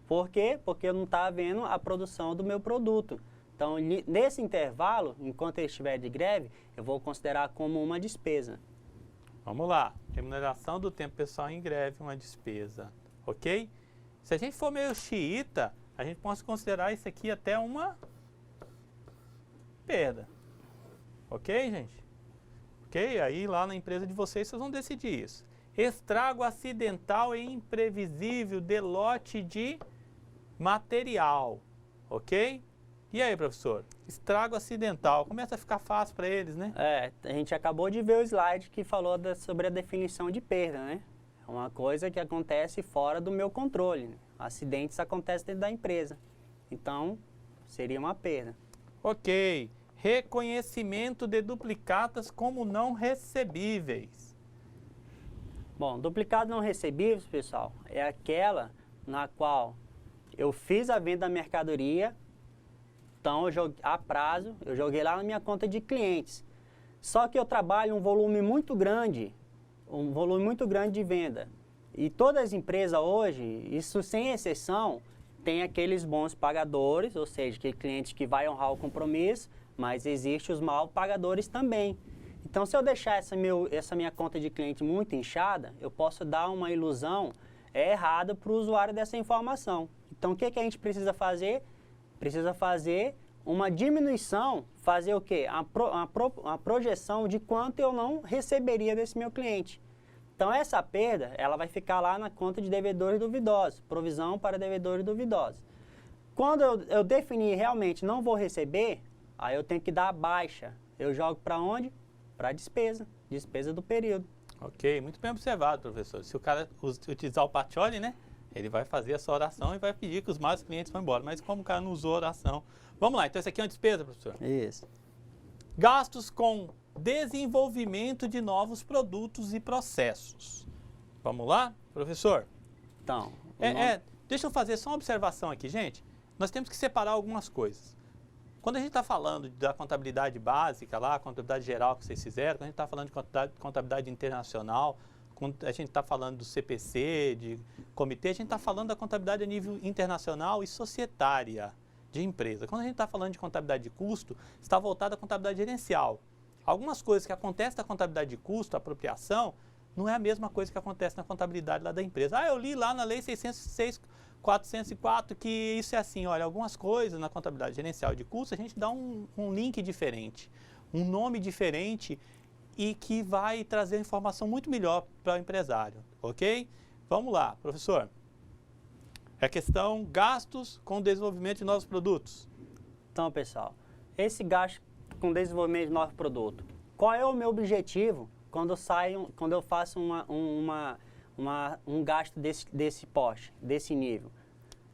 Speaker 2: Por quê? Porque eu não estou havendo a produção do meu produto. Então, nesse intervalo, enquanto ele estiver de greve, eu vou considerar como uma despesa.
Speaker 1: Vamos lá. Remuneração do tempo pessoal em greve, uma despesa. Ok? Se a gente for meio xiita, a gente pode considerar isso aqui até uma perda. Ok, gente? Ok? Aí lá na empresa de vocês vão decidir isso. Estrago acidental e imprevisível de lote de material. Ok? E aí, professor? Estrago acidental. Começa a ficar fácil para eles, né?
Speaker 2: A gente acabou de ver o slide que falou sobre a definição de perda, né? É uma coisa que acontece fora do meu controle, né? Acidentes acontecem dentro da empresa. Então, seria uma perda.
Speaker 1: Ok. Reconhecimento de duplicatas como não recebíveis.
Speaker 2: Bom, duplicados não recebíveis, pessoal, é aquela na qual eu fiz a venda da mercadoria, então a prazo, eu joguei lá na minha conta de clientes. Só que eu trabalho um volume muito grande de venda. E todas as empresas hoje, isso sem exceção, tem aqueles bons pagadores, ou seja, aquele cliente que vai honrar o compromisso, mas existem os mal pagadores também. Então, se eu deixar essa minha conta de cliente muito inchada, eu posso dar uma ilusão errada para o usuário dessa informação. Então, o que a gente precisa fazer? Precisa fazer uma diminuição, fazer o quê? A projeção de quanto eu não receberia desse meu cliente. Então, essa perda, ela vai ficar lá na conta de devedores duvidosos, provisão para devedores duvidosos. Quando eu definir realmente não vou receber, aí eu tenho que dar a baixa. Eu jogo para onde? Para a despesa do período.
Speaker 1: Ok, muito bem observado, professor. Se o cara utilizar o Patioli, né, ele vai fazer essa oração e vai pedir que os mais clientes vão embora. Mas como o cara não usou a oração... Vamos lá, então isso aqui é uma despesa, professor?
Speaker 2: Isso.
Speaker 1: Gastos com desenvolvimento de novos produtos e processos. Vamos lá, professor?
Speaker 2: Então,
Speaker 1: deixa eu fazer só uma observação aqui, gente. Nós temos que separar algumas coisas. Quando a gente está falando da contabilidade básica lá, contabilidade geral que vocês fizeram, quando a gente está falando de contabilidade internacional, quando a gente está falando do CPC, de comitê, a gente está falando da contabilidade a nível internacional e societária de empresa. Quando a gente está falando de contabilidade de custo, está voltado à contabilidade gerencial. Algumas coisas que acontecem na contabilidade de custo, apropriação, não é a mesma coisa que acontece na contabilidade lá da empresa. Ah, eu li lá na Lei 606/404 que isso é assim. Olha, algumas coisas na contabilidade gerencial de custos, a gente dá um link diferente, um nome diferente e que vai trazer informação muito melhor para o empresário, ok? Vamos lá, professor. É a questão gastos com desenvolvimento de novos produtos.
Speaker 2: Então, pessoal, esse gasto com desenvolvimento de novo produto, qual é o meu objetivo quando eu faço um gasto desse porte, desse nível?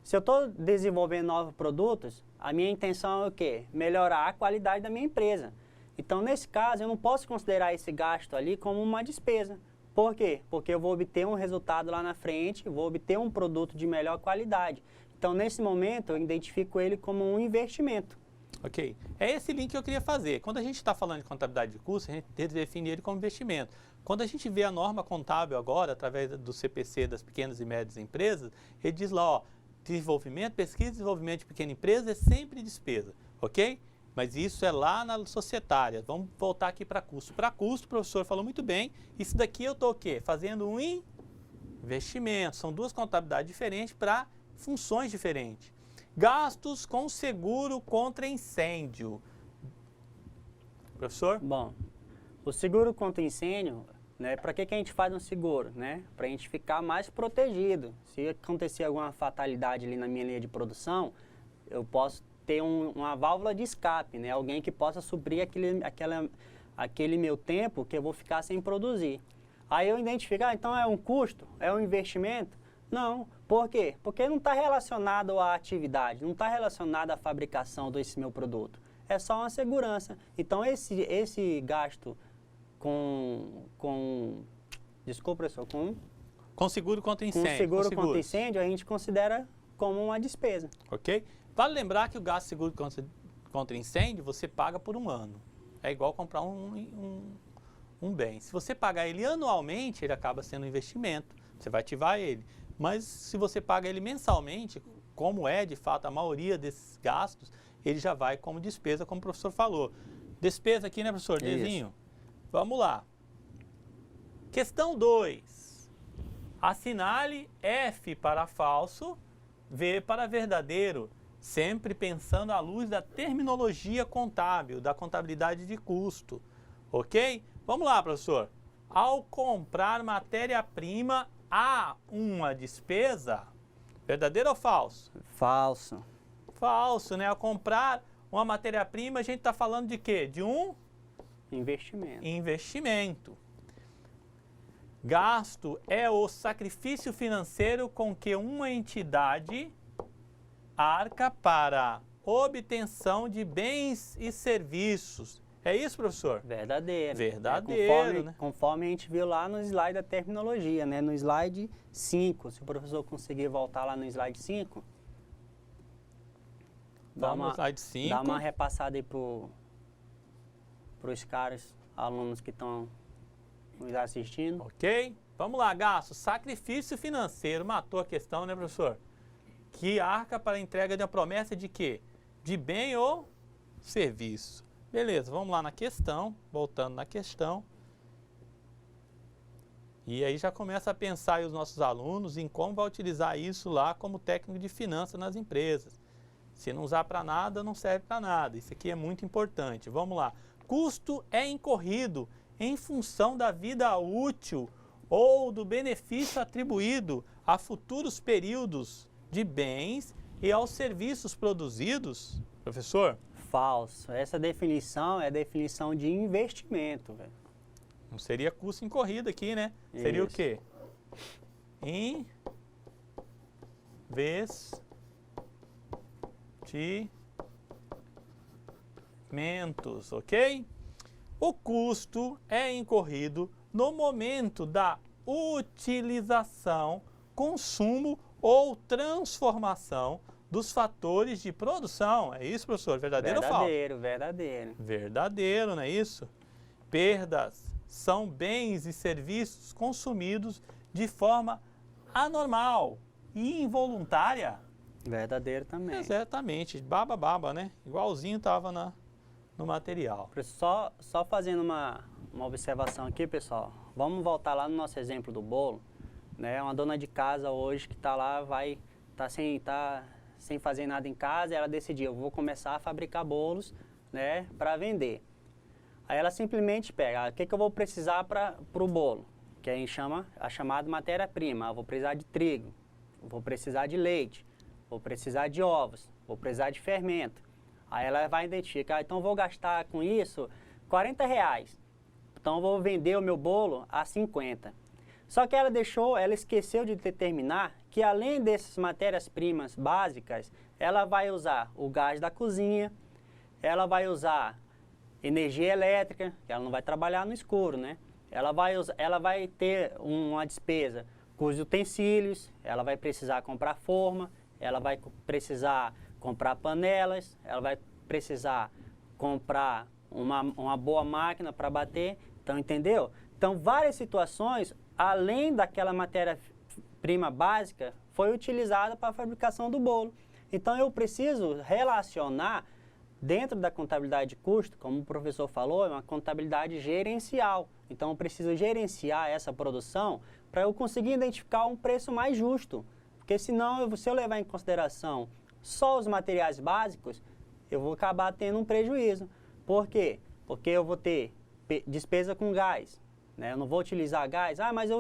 Speaker 2: Se eu estou desenvolvendo novos produtos, a minha intenção é o quê? Melhorar a qualidade da minha empresa. Então, nesse caso, eu não posso considerar esse gasto ali como uma despesa. Por quê? Porque eu vou obter um resultado lá na frente, vou obter um produto de melhor qualidade. Então, nesse momento, eu identifico ele como um investimento.
Speaker 1: Ok. É esse link que eu queria fazer. Quando a gente está falando de contabilidade de custos, a gente define ele como investimento. Quando a gente vê a norma contábil agora, através do CPC das pequenas e médias empresas, ele diz lá, ó, desenvolvimento, pesquisa e desenvolvimento de pequena empresa é sempre despesa. ok? Mas isso é lá na societária. Vamos voltar aqui para custo. Para custo, o professor falou muito bem, isso daqui eu estou o quê? Fazendo um investimento. São duas contabilidades diferentes para funções diferentes. Gastos com seguro contra incêndio. Professor?
Speaker 2: Bom, o seguro contra incêndio, né, para que a gente faz um seguro? Né? Para a gente ficar mais protegido. Se acontecer alguma fatalidade ali na minha linha de produção, eu posso ter uma válvula de escape, né? Alguém que possa suprir aquele meu tempo que eu vou ficar sem produzir. Aí eu identifico, então é um custo, é um investimento? Não. Por quê? Porque não está relacionado à atividade, não está relacionado à fabricação desse meu produto. É só uma segurança. Então esse gasto desculpa, professor,
Speaker 1: com seguro contra incêndio.
Speaker 2: Com seguro contra incêndio, a gente considera como uma despesa.
Speaker 1: Ok? Vale lembrar que o gasto de seguro contra incêndio você paga por um ano. É igual comprar um bem. Se você pagar ele anualmente, ele acaba sendo um investimento. Você vai ativar ele. Mas se você paga ele mensalmente, como é de fato a maioria desses gastos, ele já vai como despesa, como o professor falou. Despesa aqui, né, professor? Desenho. Vamos lá. Questão 2. Assinale F para falso, V para verdadeiro, sempre pensando à luz da terminologia contábil, da contabilidade de custo. Ok? Vamos lá, professor. Ao comprar matéria-prima, há uma despesa? Verdadeiro ou falso?
Speaker 2: Falso.
Speaker 1: Falso, né? Ao comprar uma matéria-prima, a gente está falando de quê? De um investimento. Gasto é o sacrifício financeiro com que uma entidade arca para obtenção de bens e serviços. É isso, professor?
Speaker 2: Verdadeiro.
Speaker 1: Verdadeiro, né?
Speaker 2: Conforme a gente viu lá no slide da terminologia, né? No slide 5. Se o professor conseguir voltar lá no slide 5. Dá uma repassada aí para os caras, alunos que estão nos assistindo.
Speaker 1: Ok? Vamos lá, gasto. Sacrifício financeiro. Matou a questão, né, professor? Que arca para a entrega de uma promessa de quê? De bem ou serviço. Beleza, vamos lá na questão. Voltando na questão. E aí já começa a pensar aí os nossos alunos em como vai utilizar isso lá como técnico de finanças nas empresas. Se não usar para nada, não serve para nada. Isso aqui é muito importante. Vamos lá. Custo é incorrido em função da vida útil ou do benefício atribuído a futuros períodos de bens e aos serviços produzidos. Professor?
Speaker 2: Falso. Essa definição é a definição de investimento, velho.
Speaker 1: Não seria custo incorrido aqui, né? Isso. Seria o quê? Investimentos, ok? O custo é incorrido no momento da utilização, consumo ou transformação dos fatores de produção. É isso, professor? Verdadeiro ou falso?
Speaker 2: Verdadeiro.
Speaker 1: Verdadeiro, não é isso? Perdas são bens e serviços consumidos de forma anormal e involuntária.
Speaker 2: Verdadeiro também.
Speaker 1: Exatamente. Baba, né? Igualzinho estava no material.
Speaker 2: Só fazendo uma observação aqui, pessoal. Vamos voltar lá no nosso exemplo do bolo. Né? Uma dona de casa hoje que está lá, tá sem fazer nada em casa, ela decidiu, eu vou começar a fabricar bolos, né, para vender. Aí ela simplesmente pega, o que eu vou precisar para o bolo? Que a gente chama a chamada matéria-prima. Eu vou precisar de trigo, vou precisar de leite, vou precisar de ovos, vou precisar de fermento. Aí ela vai identificar, então eu vou gastar com isso R$40. Então eu vou vender o meu bolo a 50. Só que ela esqueceu de determinar que além dessas matérias-primas básicas, ela vai usar o gás da cozinha, ela vai usar energia elétrica, que ela não vai trabalhar no escuro, né? Ela vai ter uma despesa com os utensílios, ela vai precisar comprar forma, ela vai precisar comprar panelas, ela vai precisar comprar uma boa máquina para bater. Então, entendeu? Então, várias situações, além daquela matéria-prima básica, foi utilizada para a fabricação do bolo. Então, eu preciso relacionar Dentro da contabilidade de custo, como o professor falou, é uma contabilidade gerencial. Então, eu preciso gerenciar essa produção para eu conseguir identificar um preço mais justo. Porque senão, se eu levar em consideração só os materiais básicos, eu vou acabar tendo um prejuízo. Por quê? Porque eu vou ter despesa com gás, né? Eu não vou utilizar gás. Ah, mas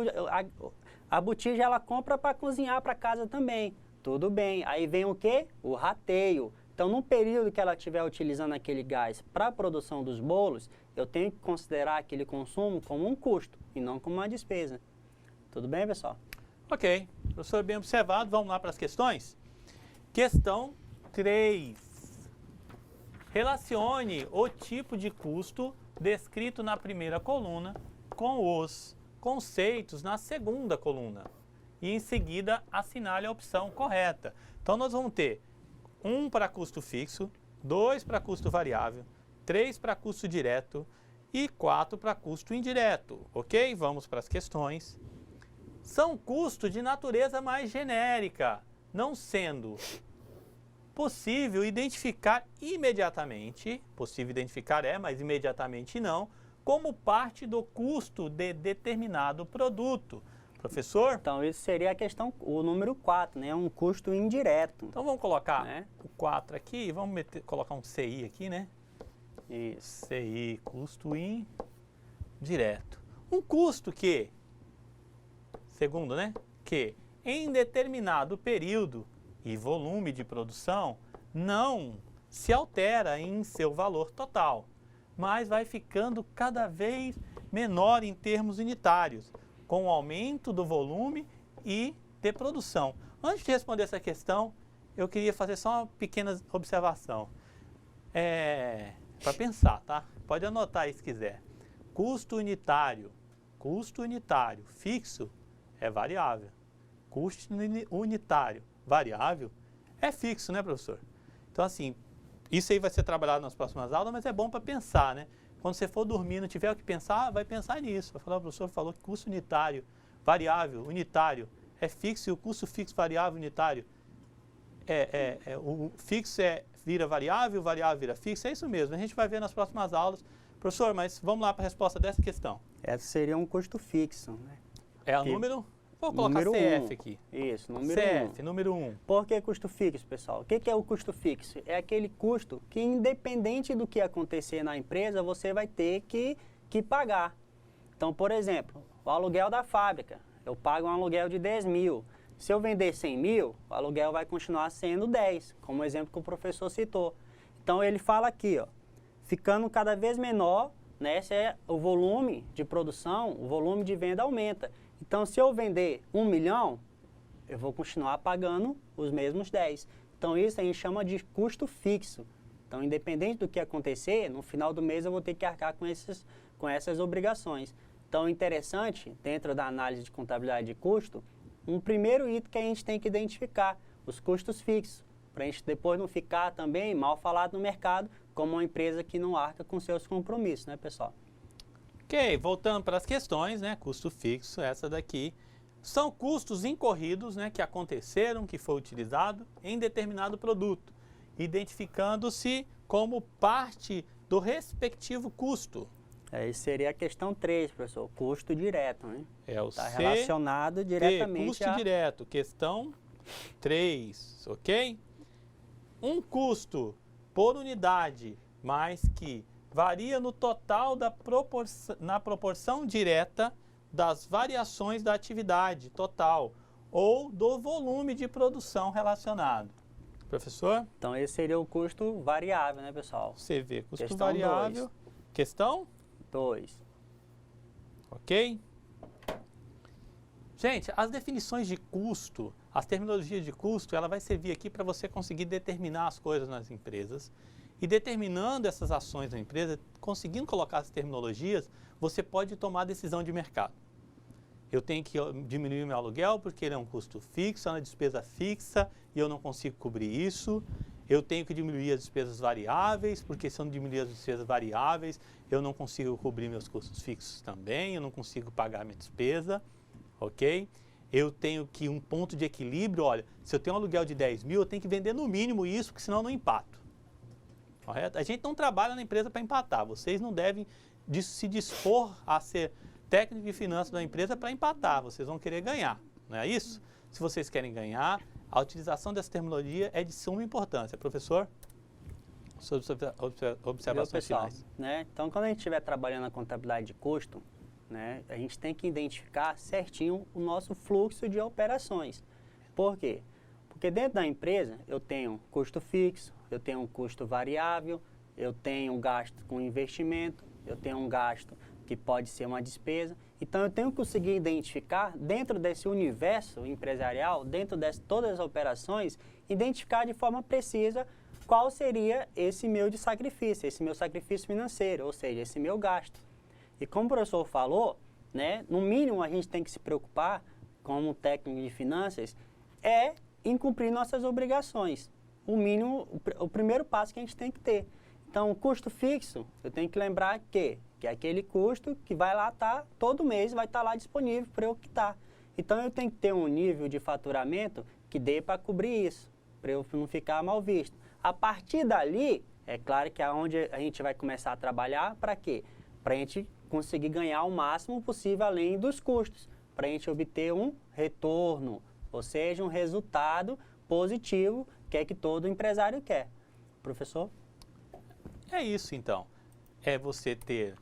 Speaker 2: a botija ela compra para cozinhar para casa também. Tudo bem. Aí vem o quê? O rateio. Então, no período que ela estiver utilizando aquele gás para a produção dos bolos, eu tenho que considerar aquele consumo como um custo e não como uma despesa. Tudo bem, pessoal?
Speaker 1: Ok. Professor, bem observado. Vamos lá para as questões? Questão 3. Relacione o tipo de custo descrito na primeira coluna com os conceitos na segunda coluna. E em seguida assinale a opção correta. Então, nós vamos ter 1 para custo fixo, 2 para custo variável, 3 para custo direto e 4 para custo indireto. Ok? Vamos para as questões. São custos de natureza mais genérica, não sendo possível identificar imediatamente, possível identificar mas imediatamente não, como parte do custo de determinado produto. Professor?
Speaker 2: Então, isso seria a questão, o número 4, né? Um custo indireto.
Speaker 1: Então, vamos colocar,
Speaker 2: né,
Speaker 1: o 4 aqui, vamos colocar um CI aqui, né?
Speaker 2: Isso.
Speaker 1: CI, custo indireto. Um custo que, segundo, né? Que em determinado período e volume de produção não se altera em seu valor total, mas vai ficando cada vez menor em termos unitários, com o aumento do volume e de produção. Antes de responder essa questão, eu queria fazer só uma pequena observação. Para pensar, tá? Pode anotar aí se quiser. Custo unitário fixo é variável. Custo unitário variável é fixo, né, professor? Então, assim, isso aí vai ser trabalhado nas próximas aulas, mas é bom para pensar, né? Quando você for dormir e não tiver o que pensar, vai pensar nisso. Vai falar, o professor falou que custo unitário, variável, unitário é fixo e o custo fixo, variável, unitário o fixo vira variável, variável vira fixo. É isso mesmo, a gente vai ver nas próximas aulas. Professor, mas vamos lá para a resposta dessa questão.
Speaker 2: Essa seria um custo fixo, né?
Speaker 1: É o número? Vou colocar
Speaker 2: número
Speaker 1: CF
Speaker 2: 1.
Speaker 1: aqui.
Speaker 2: Isso, número 1.
Speaker 1: CF, número 1.
Speaker 2: Por que custo fixo, pessoal? O que é o custo fixo? É aquele custo que, independente do que acontecer na empresa, você vai ter que pagar. Então, por exemplo, o aluguel da fábrica. Eu pago um aluguel de 10 mil. Se eu vender 100 mil, o aluguel vai continuar sendo 10, como o exemplo que o professor citou. Então, ele fala aqui, ó, ficando cada vez menor, né, se é o volume de produção, o volume de venda aumenta. Então, se eu vender 1 milhão, eu vou continuar pagando os mesmos 10. Então, isso a gente chama de custo fixo. Então, independente do que acontecer, no final do mês eu vou ter que arcar com essas obrigações. Então, interessante, dentro da análise de contabilidade de custo, um primeiro item que a gente tem que identificar, os custos fixos, para a gente depois não ficar também mal falado no mercado, como uma empresa que não arca com seus compromissos, né, pessoal?
Speaker 1: Ok, voltando para as questões, né? Custo fixo, essa daqui. São custos incorridos, né? Que aconteceram, que foi utilizado em determinado produto, identificando-se como parte do respectivo custo.
Speaker 2: Aí seria a questão 3, professor, custo direto, né?
Speaker 1: É o
Speaker 2: Está
Speaker 1: C,
Speaker 2: relacionado diretamente
Speaker 1: custo direto, questão 3, ok? Um custo por unidade, mas que varia no total na proporção direta das variações da atividade total ou do volume de produção relacionado. Professor?
Speaker 2: Então, esse seria o custo variável, né, pessoal?
Speaker 1: CV, custo
Speaker 2: Questão
Speaker 1: variável.
Speaker 2: 2.
Speaker 1: Questão?
Speaker 2: 2.
Speaker 1: Ok? Gente, as definições de custo, as terminologias de custo, ela vai servir aqui para você conseguir determinar as coisas nas empresas. E determinando essas ações na empresa, conseguindo colocar as terminologias, você pode tomar decisão de mercado. Eu tenho que diminuir meu aluguel porque ele é um custo fixo, é uma despesa fixa e eu não consigo cobrir isso. Eu tenho que diminuir as despesas variáveis, porque se eu não diminuir as despesas variáveis, eu não consigo cobrir meus custos fixos também, eu não consigo pagar minha despesa, ok? Eu tenho que um ponto de equilíbrio, olha, se eu tenho um aluguel de 10 mil, eu tenho que vender no mínimo isso, porque senão eu não empato. correto? A gente não trabalha na empresa para empatar, vocês não devem se dispor a ser técnico de finanças da empresa para empatar, vocês vão querer ganhar, não é isso? Se vocês querem ganhar, a utilização dessa terminologia é de suma importância. Professor, suas observações finais.
Speaker 2: Né? Então, quando a gente estiver trabalhando na contabilidade de custo, né, a gente tem que identificar certinho o nosso fluxo de operações. Por quê? Porque dentro da empresa eu tenho custo fixo, eu tenho um custo variável, eu tenho um gasto com investimento, eu tenho um gasto que pode ser uma despesa. Então, eu tenho que conseguir identificar, dentro desse universo empresarial, dentro de todas as operações, identificar de forma precisa qual seria esse meu de sacrifício, esse meu sacrifício financeiro, ou seja, esse meu gasto. E como o professor falou, né, no mínimo a gente tem que se preocupar, como técnico de finanças, em cumprir nossas obrigações. O mínimo, o primeiro passo que a gente tem que ter. Então, o custo fixo, eu tenho que lembrar que é aquele custo que vai lá estar, todo mês vai estar lá disponível para eu quitar. Então, eu tenho que ter um nível de faturamento que dê para cobrir isso, para eu não ficar mal visto. A partir dali, é claro que é onde a gente vai começar a trabalhar, para quê? Para a gente conseguir ganhar o máximo possível além dos custos, para a gente obter um retorno, ou seja, um resultado positivo, que é que todo empresário quer. Professor?
Speaker 1: É isso, então. É você ter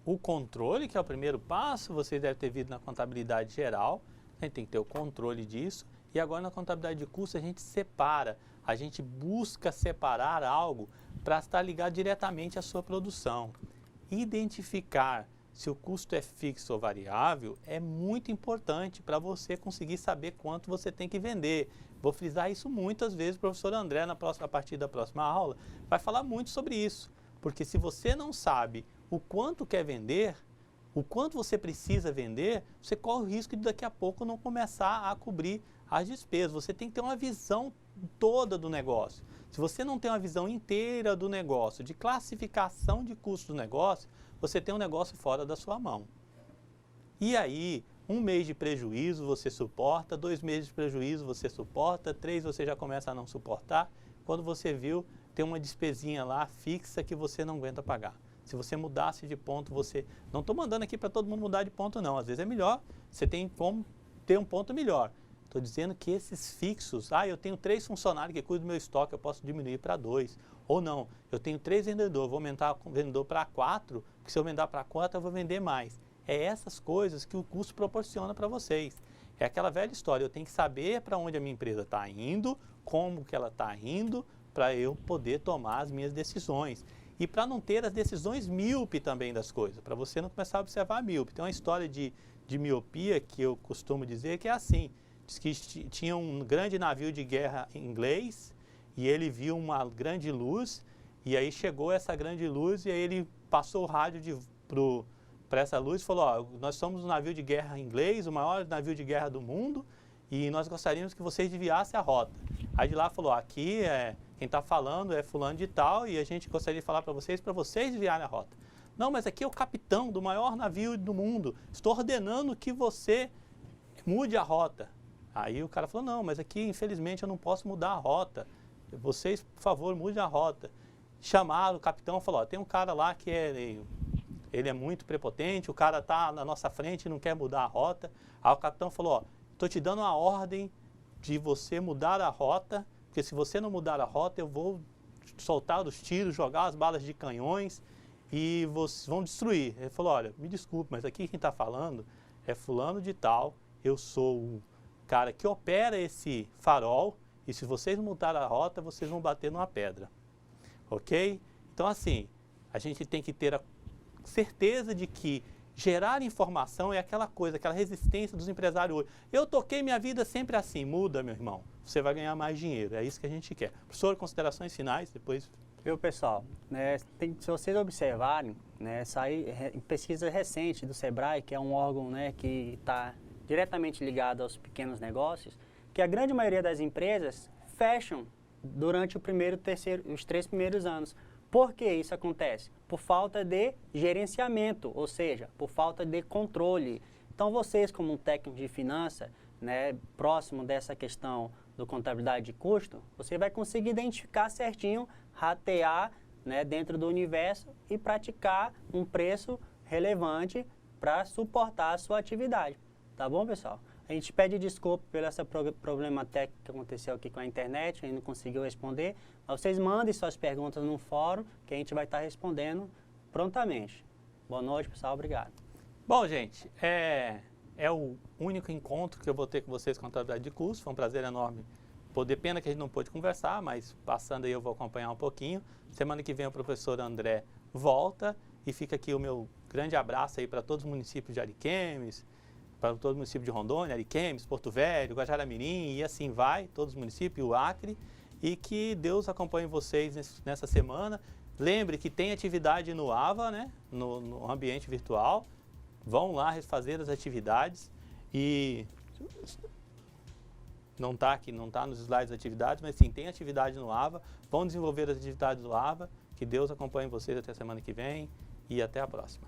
Speaker 1: o controle, que é o primeiro passo. Você deve ter visto na contabilidade geral. A gente tem que ter o controle disso. E agora na contabilidade de custo a gente separa. A gente busca separar algo para estar ligado diretamente à sua produção. Identificar se o custo é fixo ou variável é muito importante para você conseguir saber quanto você tem que vender. Vou frisar isso muitas vezes, o professor André, a partir da próxima aula, vai falar muito sobre isso. Porque se você não sabe o quanto quer vender, o quanto você precisa vender, você corre o risco de daqui a pouco não começar a cobrir as despesas. Você tem que ter uma visão toda do negócio. Se você não tem uma visão inteira do negócio, de classificação de custos do negócio, você tem um negócio fora da sua mão. E aí, 1 mês de prejuízo você suporta, 2 meses de prejuízo você suporta, 3 você já começa a não suportar. Quando você viu, tem uma despesinha lá fixa que você não aguenta pagar. Se você mudasse de ponto, você... Não estou mandando aqui para todo mundo mudar de ponto, não. Às vezes é melhor, você tem como ter um ponto melhor. Estou dizendo que esses fixos, eu tenho 3 funcionários que cuidam do meu estoque, eu posso diminuir para 2. Ou não, eu tenho 3 vendedores, vou aumentar o vendedor para 4, porque se eu aumentar para 4, eu vou vender mais. É essas coisas que o custo proporciona para vocês. É aquela velha história, eu tenho que saber para onde a minha empresa está indo, como que ela está indo, para eu poder tomar as minhas decisões. E para não ter as decisões míope também das coisas, para você não começar a observar míope. Tem uma história de miopia que eu costumo dizer que é assim. Diz que tinha um grande navio de guerra inglês e ele viu uma grande luz e aí chegou essa grande luz e aí ele passou o rádio para essa luz e falou, nós somos um navio de guerra inglês, o maior navio de guerra do mundo e nós gostaríamos que vocês desviassem a rota. Aí de lá falou, aqui quem está falando é fulano de tal e a gente gostaria de falar para vocês desviarem a rota. Não, mas aqui é o capitão do maior navio do mundo, estou ordenando que você mude a rota. Aí o cara falou, não, mas aqui infelizmente eu não posso mudar a rota. Vocês, por favor, mudem a rota. Chamaram o capitão e falou, tem um cara lá que ele é muito prepotente, o cara está na nossa frente e não quer mudar a rota. Aí o capitão falou, estou te dando uma ordem de você mudar a rota, porque se você não mudar a rota, eu vou soltar os tiros, jogar as balas de canhões e vocês vão destruir. Ele falou, olha, me desculpe, mas aqui quem está falando é fulano de tal, eu sou o cara que opera esse farol e se vocês mudarem a rota, vocês vão bater numa pedra. Ok? Então assim, a gente tem que ter a certeza de que gerar informação é aquela coisa, aquela resistência dos empresários hoje. Eu toquei minha vida sempre assim, muda, meu irmão, você vai ganhar mais dinheiro, é isso que a gente quer. Professor, considerações finais, depois...
Speaker 2: Viu, pessoal, né, se vocês observarem, né, em pesquisa recente do Sebrae, que é um órgão, né, que está diretamente ligado aos pequenos negócios, que a grande maioria das empresas fecham durante os 3 primeiros anos. Por que isso acontece? Por falta de gerenciamento, ou seja, por falta de controle. Então, vocês, como um técnico de finança, né, próximo dessa questão do contabilidade de custo, você vai conseguir identificar certinho, ratear né, dentro do universo e praticar um preço relevante para suportar a sua atividade. Tá bom, pessoal? A gente pede desculpa pela essa problema técnico que aconteceu aqui com a internet, a gente não conseguiu responder, mas vocês mandem suas perguntas no fórum que a gente vai estar respondendo prontamente. Boa noite, pessoal. Obrigado.
Speaker 1: Bom, gente, é o único encontro que eu vou ter com vocês com contabilidade de curso. Foi um prazer enorme poder. Pena que a gente não pôde conversar, mas passando aí eu vou acompanhar um pouquinho. Semana que vem o professor André volta e fica aqui o meu grande abraço aí para todos os municípios de Ariquemes, para todo o município de Rondônia, Ariquemes, Porto Velho, Guajará-Mirim e assim vai, todos os municípios, o Acre. E que Deus acompanhe vocês nessa semana. Lembre que tem atividade no AVA, né, no ambiente virtual. Vão lá fazer as atividades e não está aqui, não está nos slides das atividades, mas sim, tem atividade no AVA. Vão desenvolver as atividades do AVA. Que Deus acompanhe vocês até a semana que vem e até a próxima.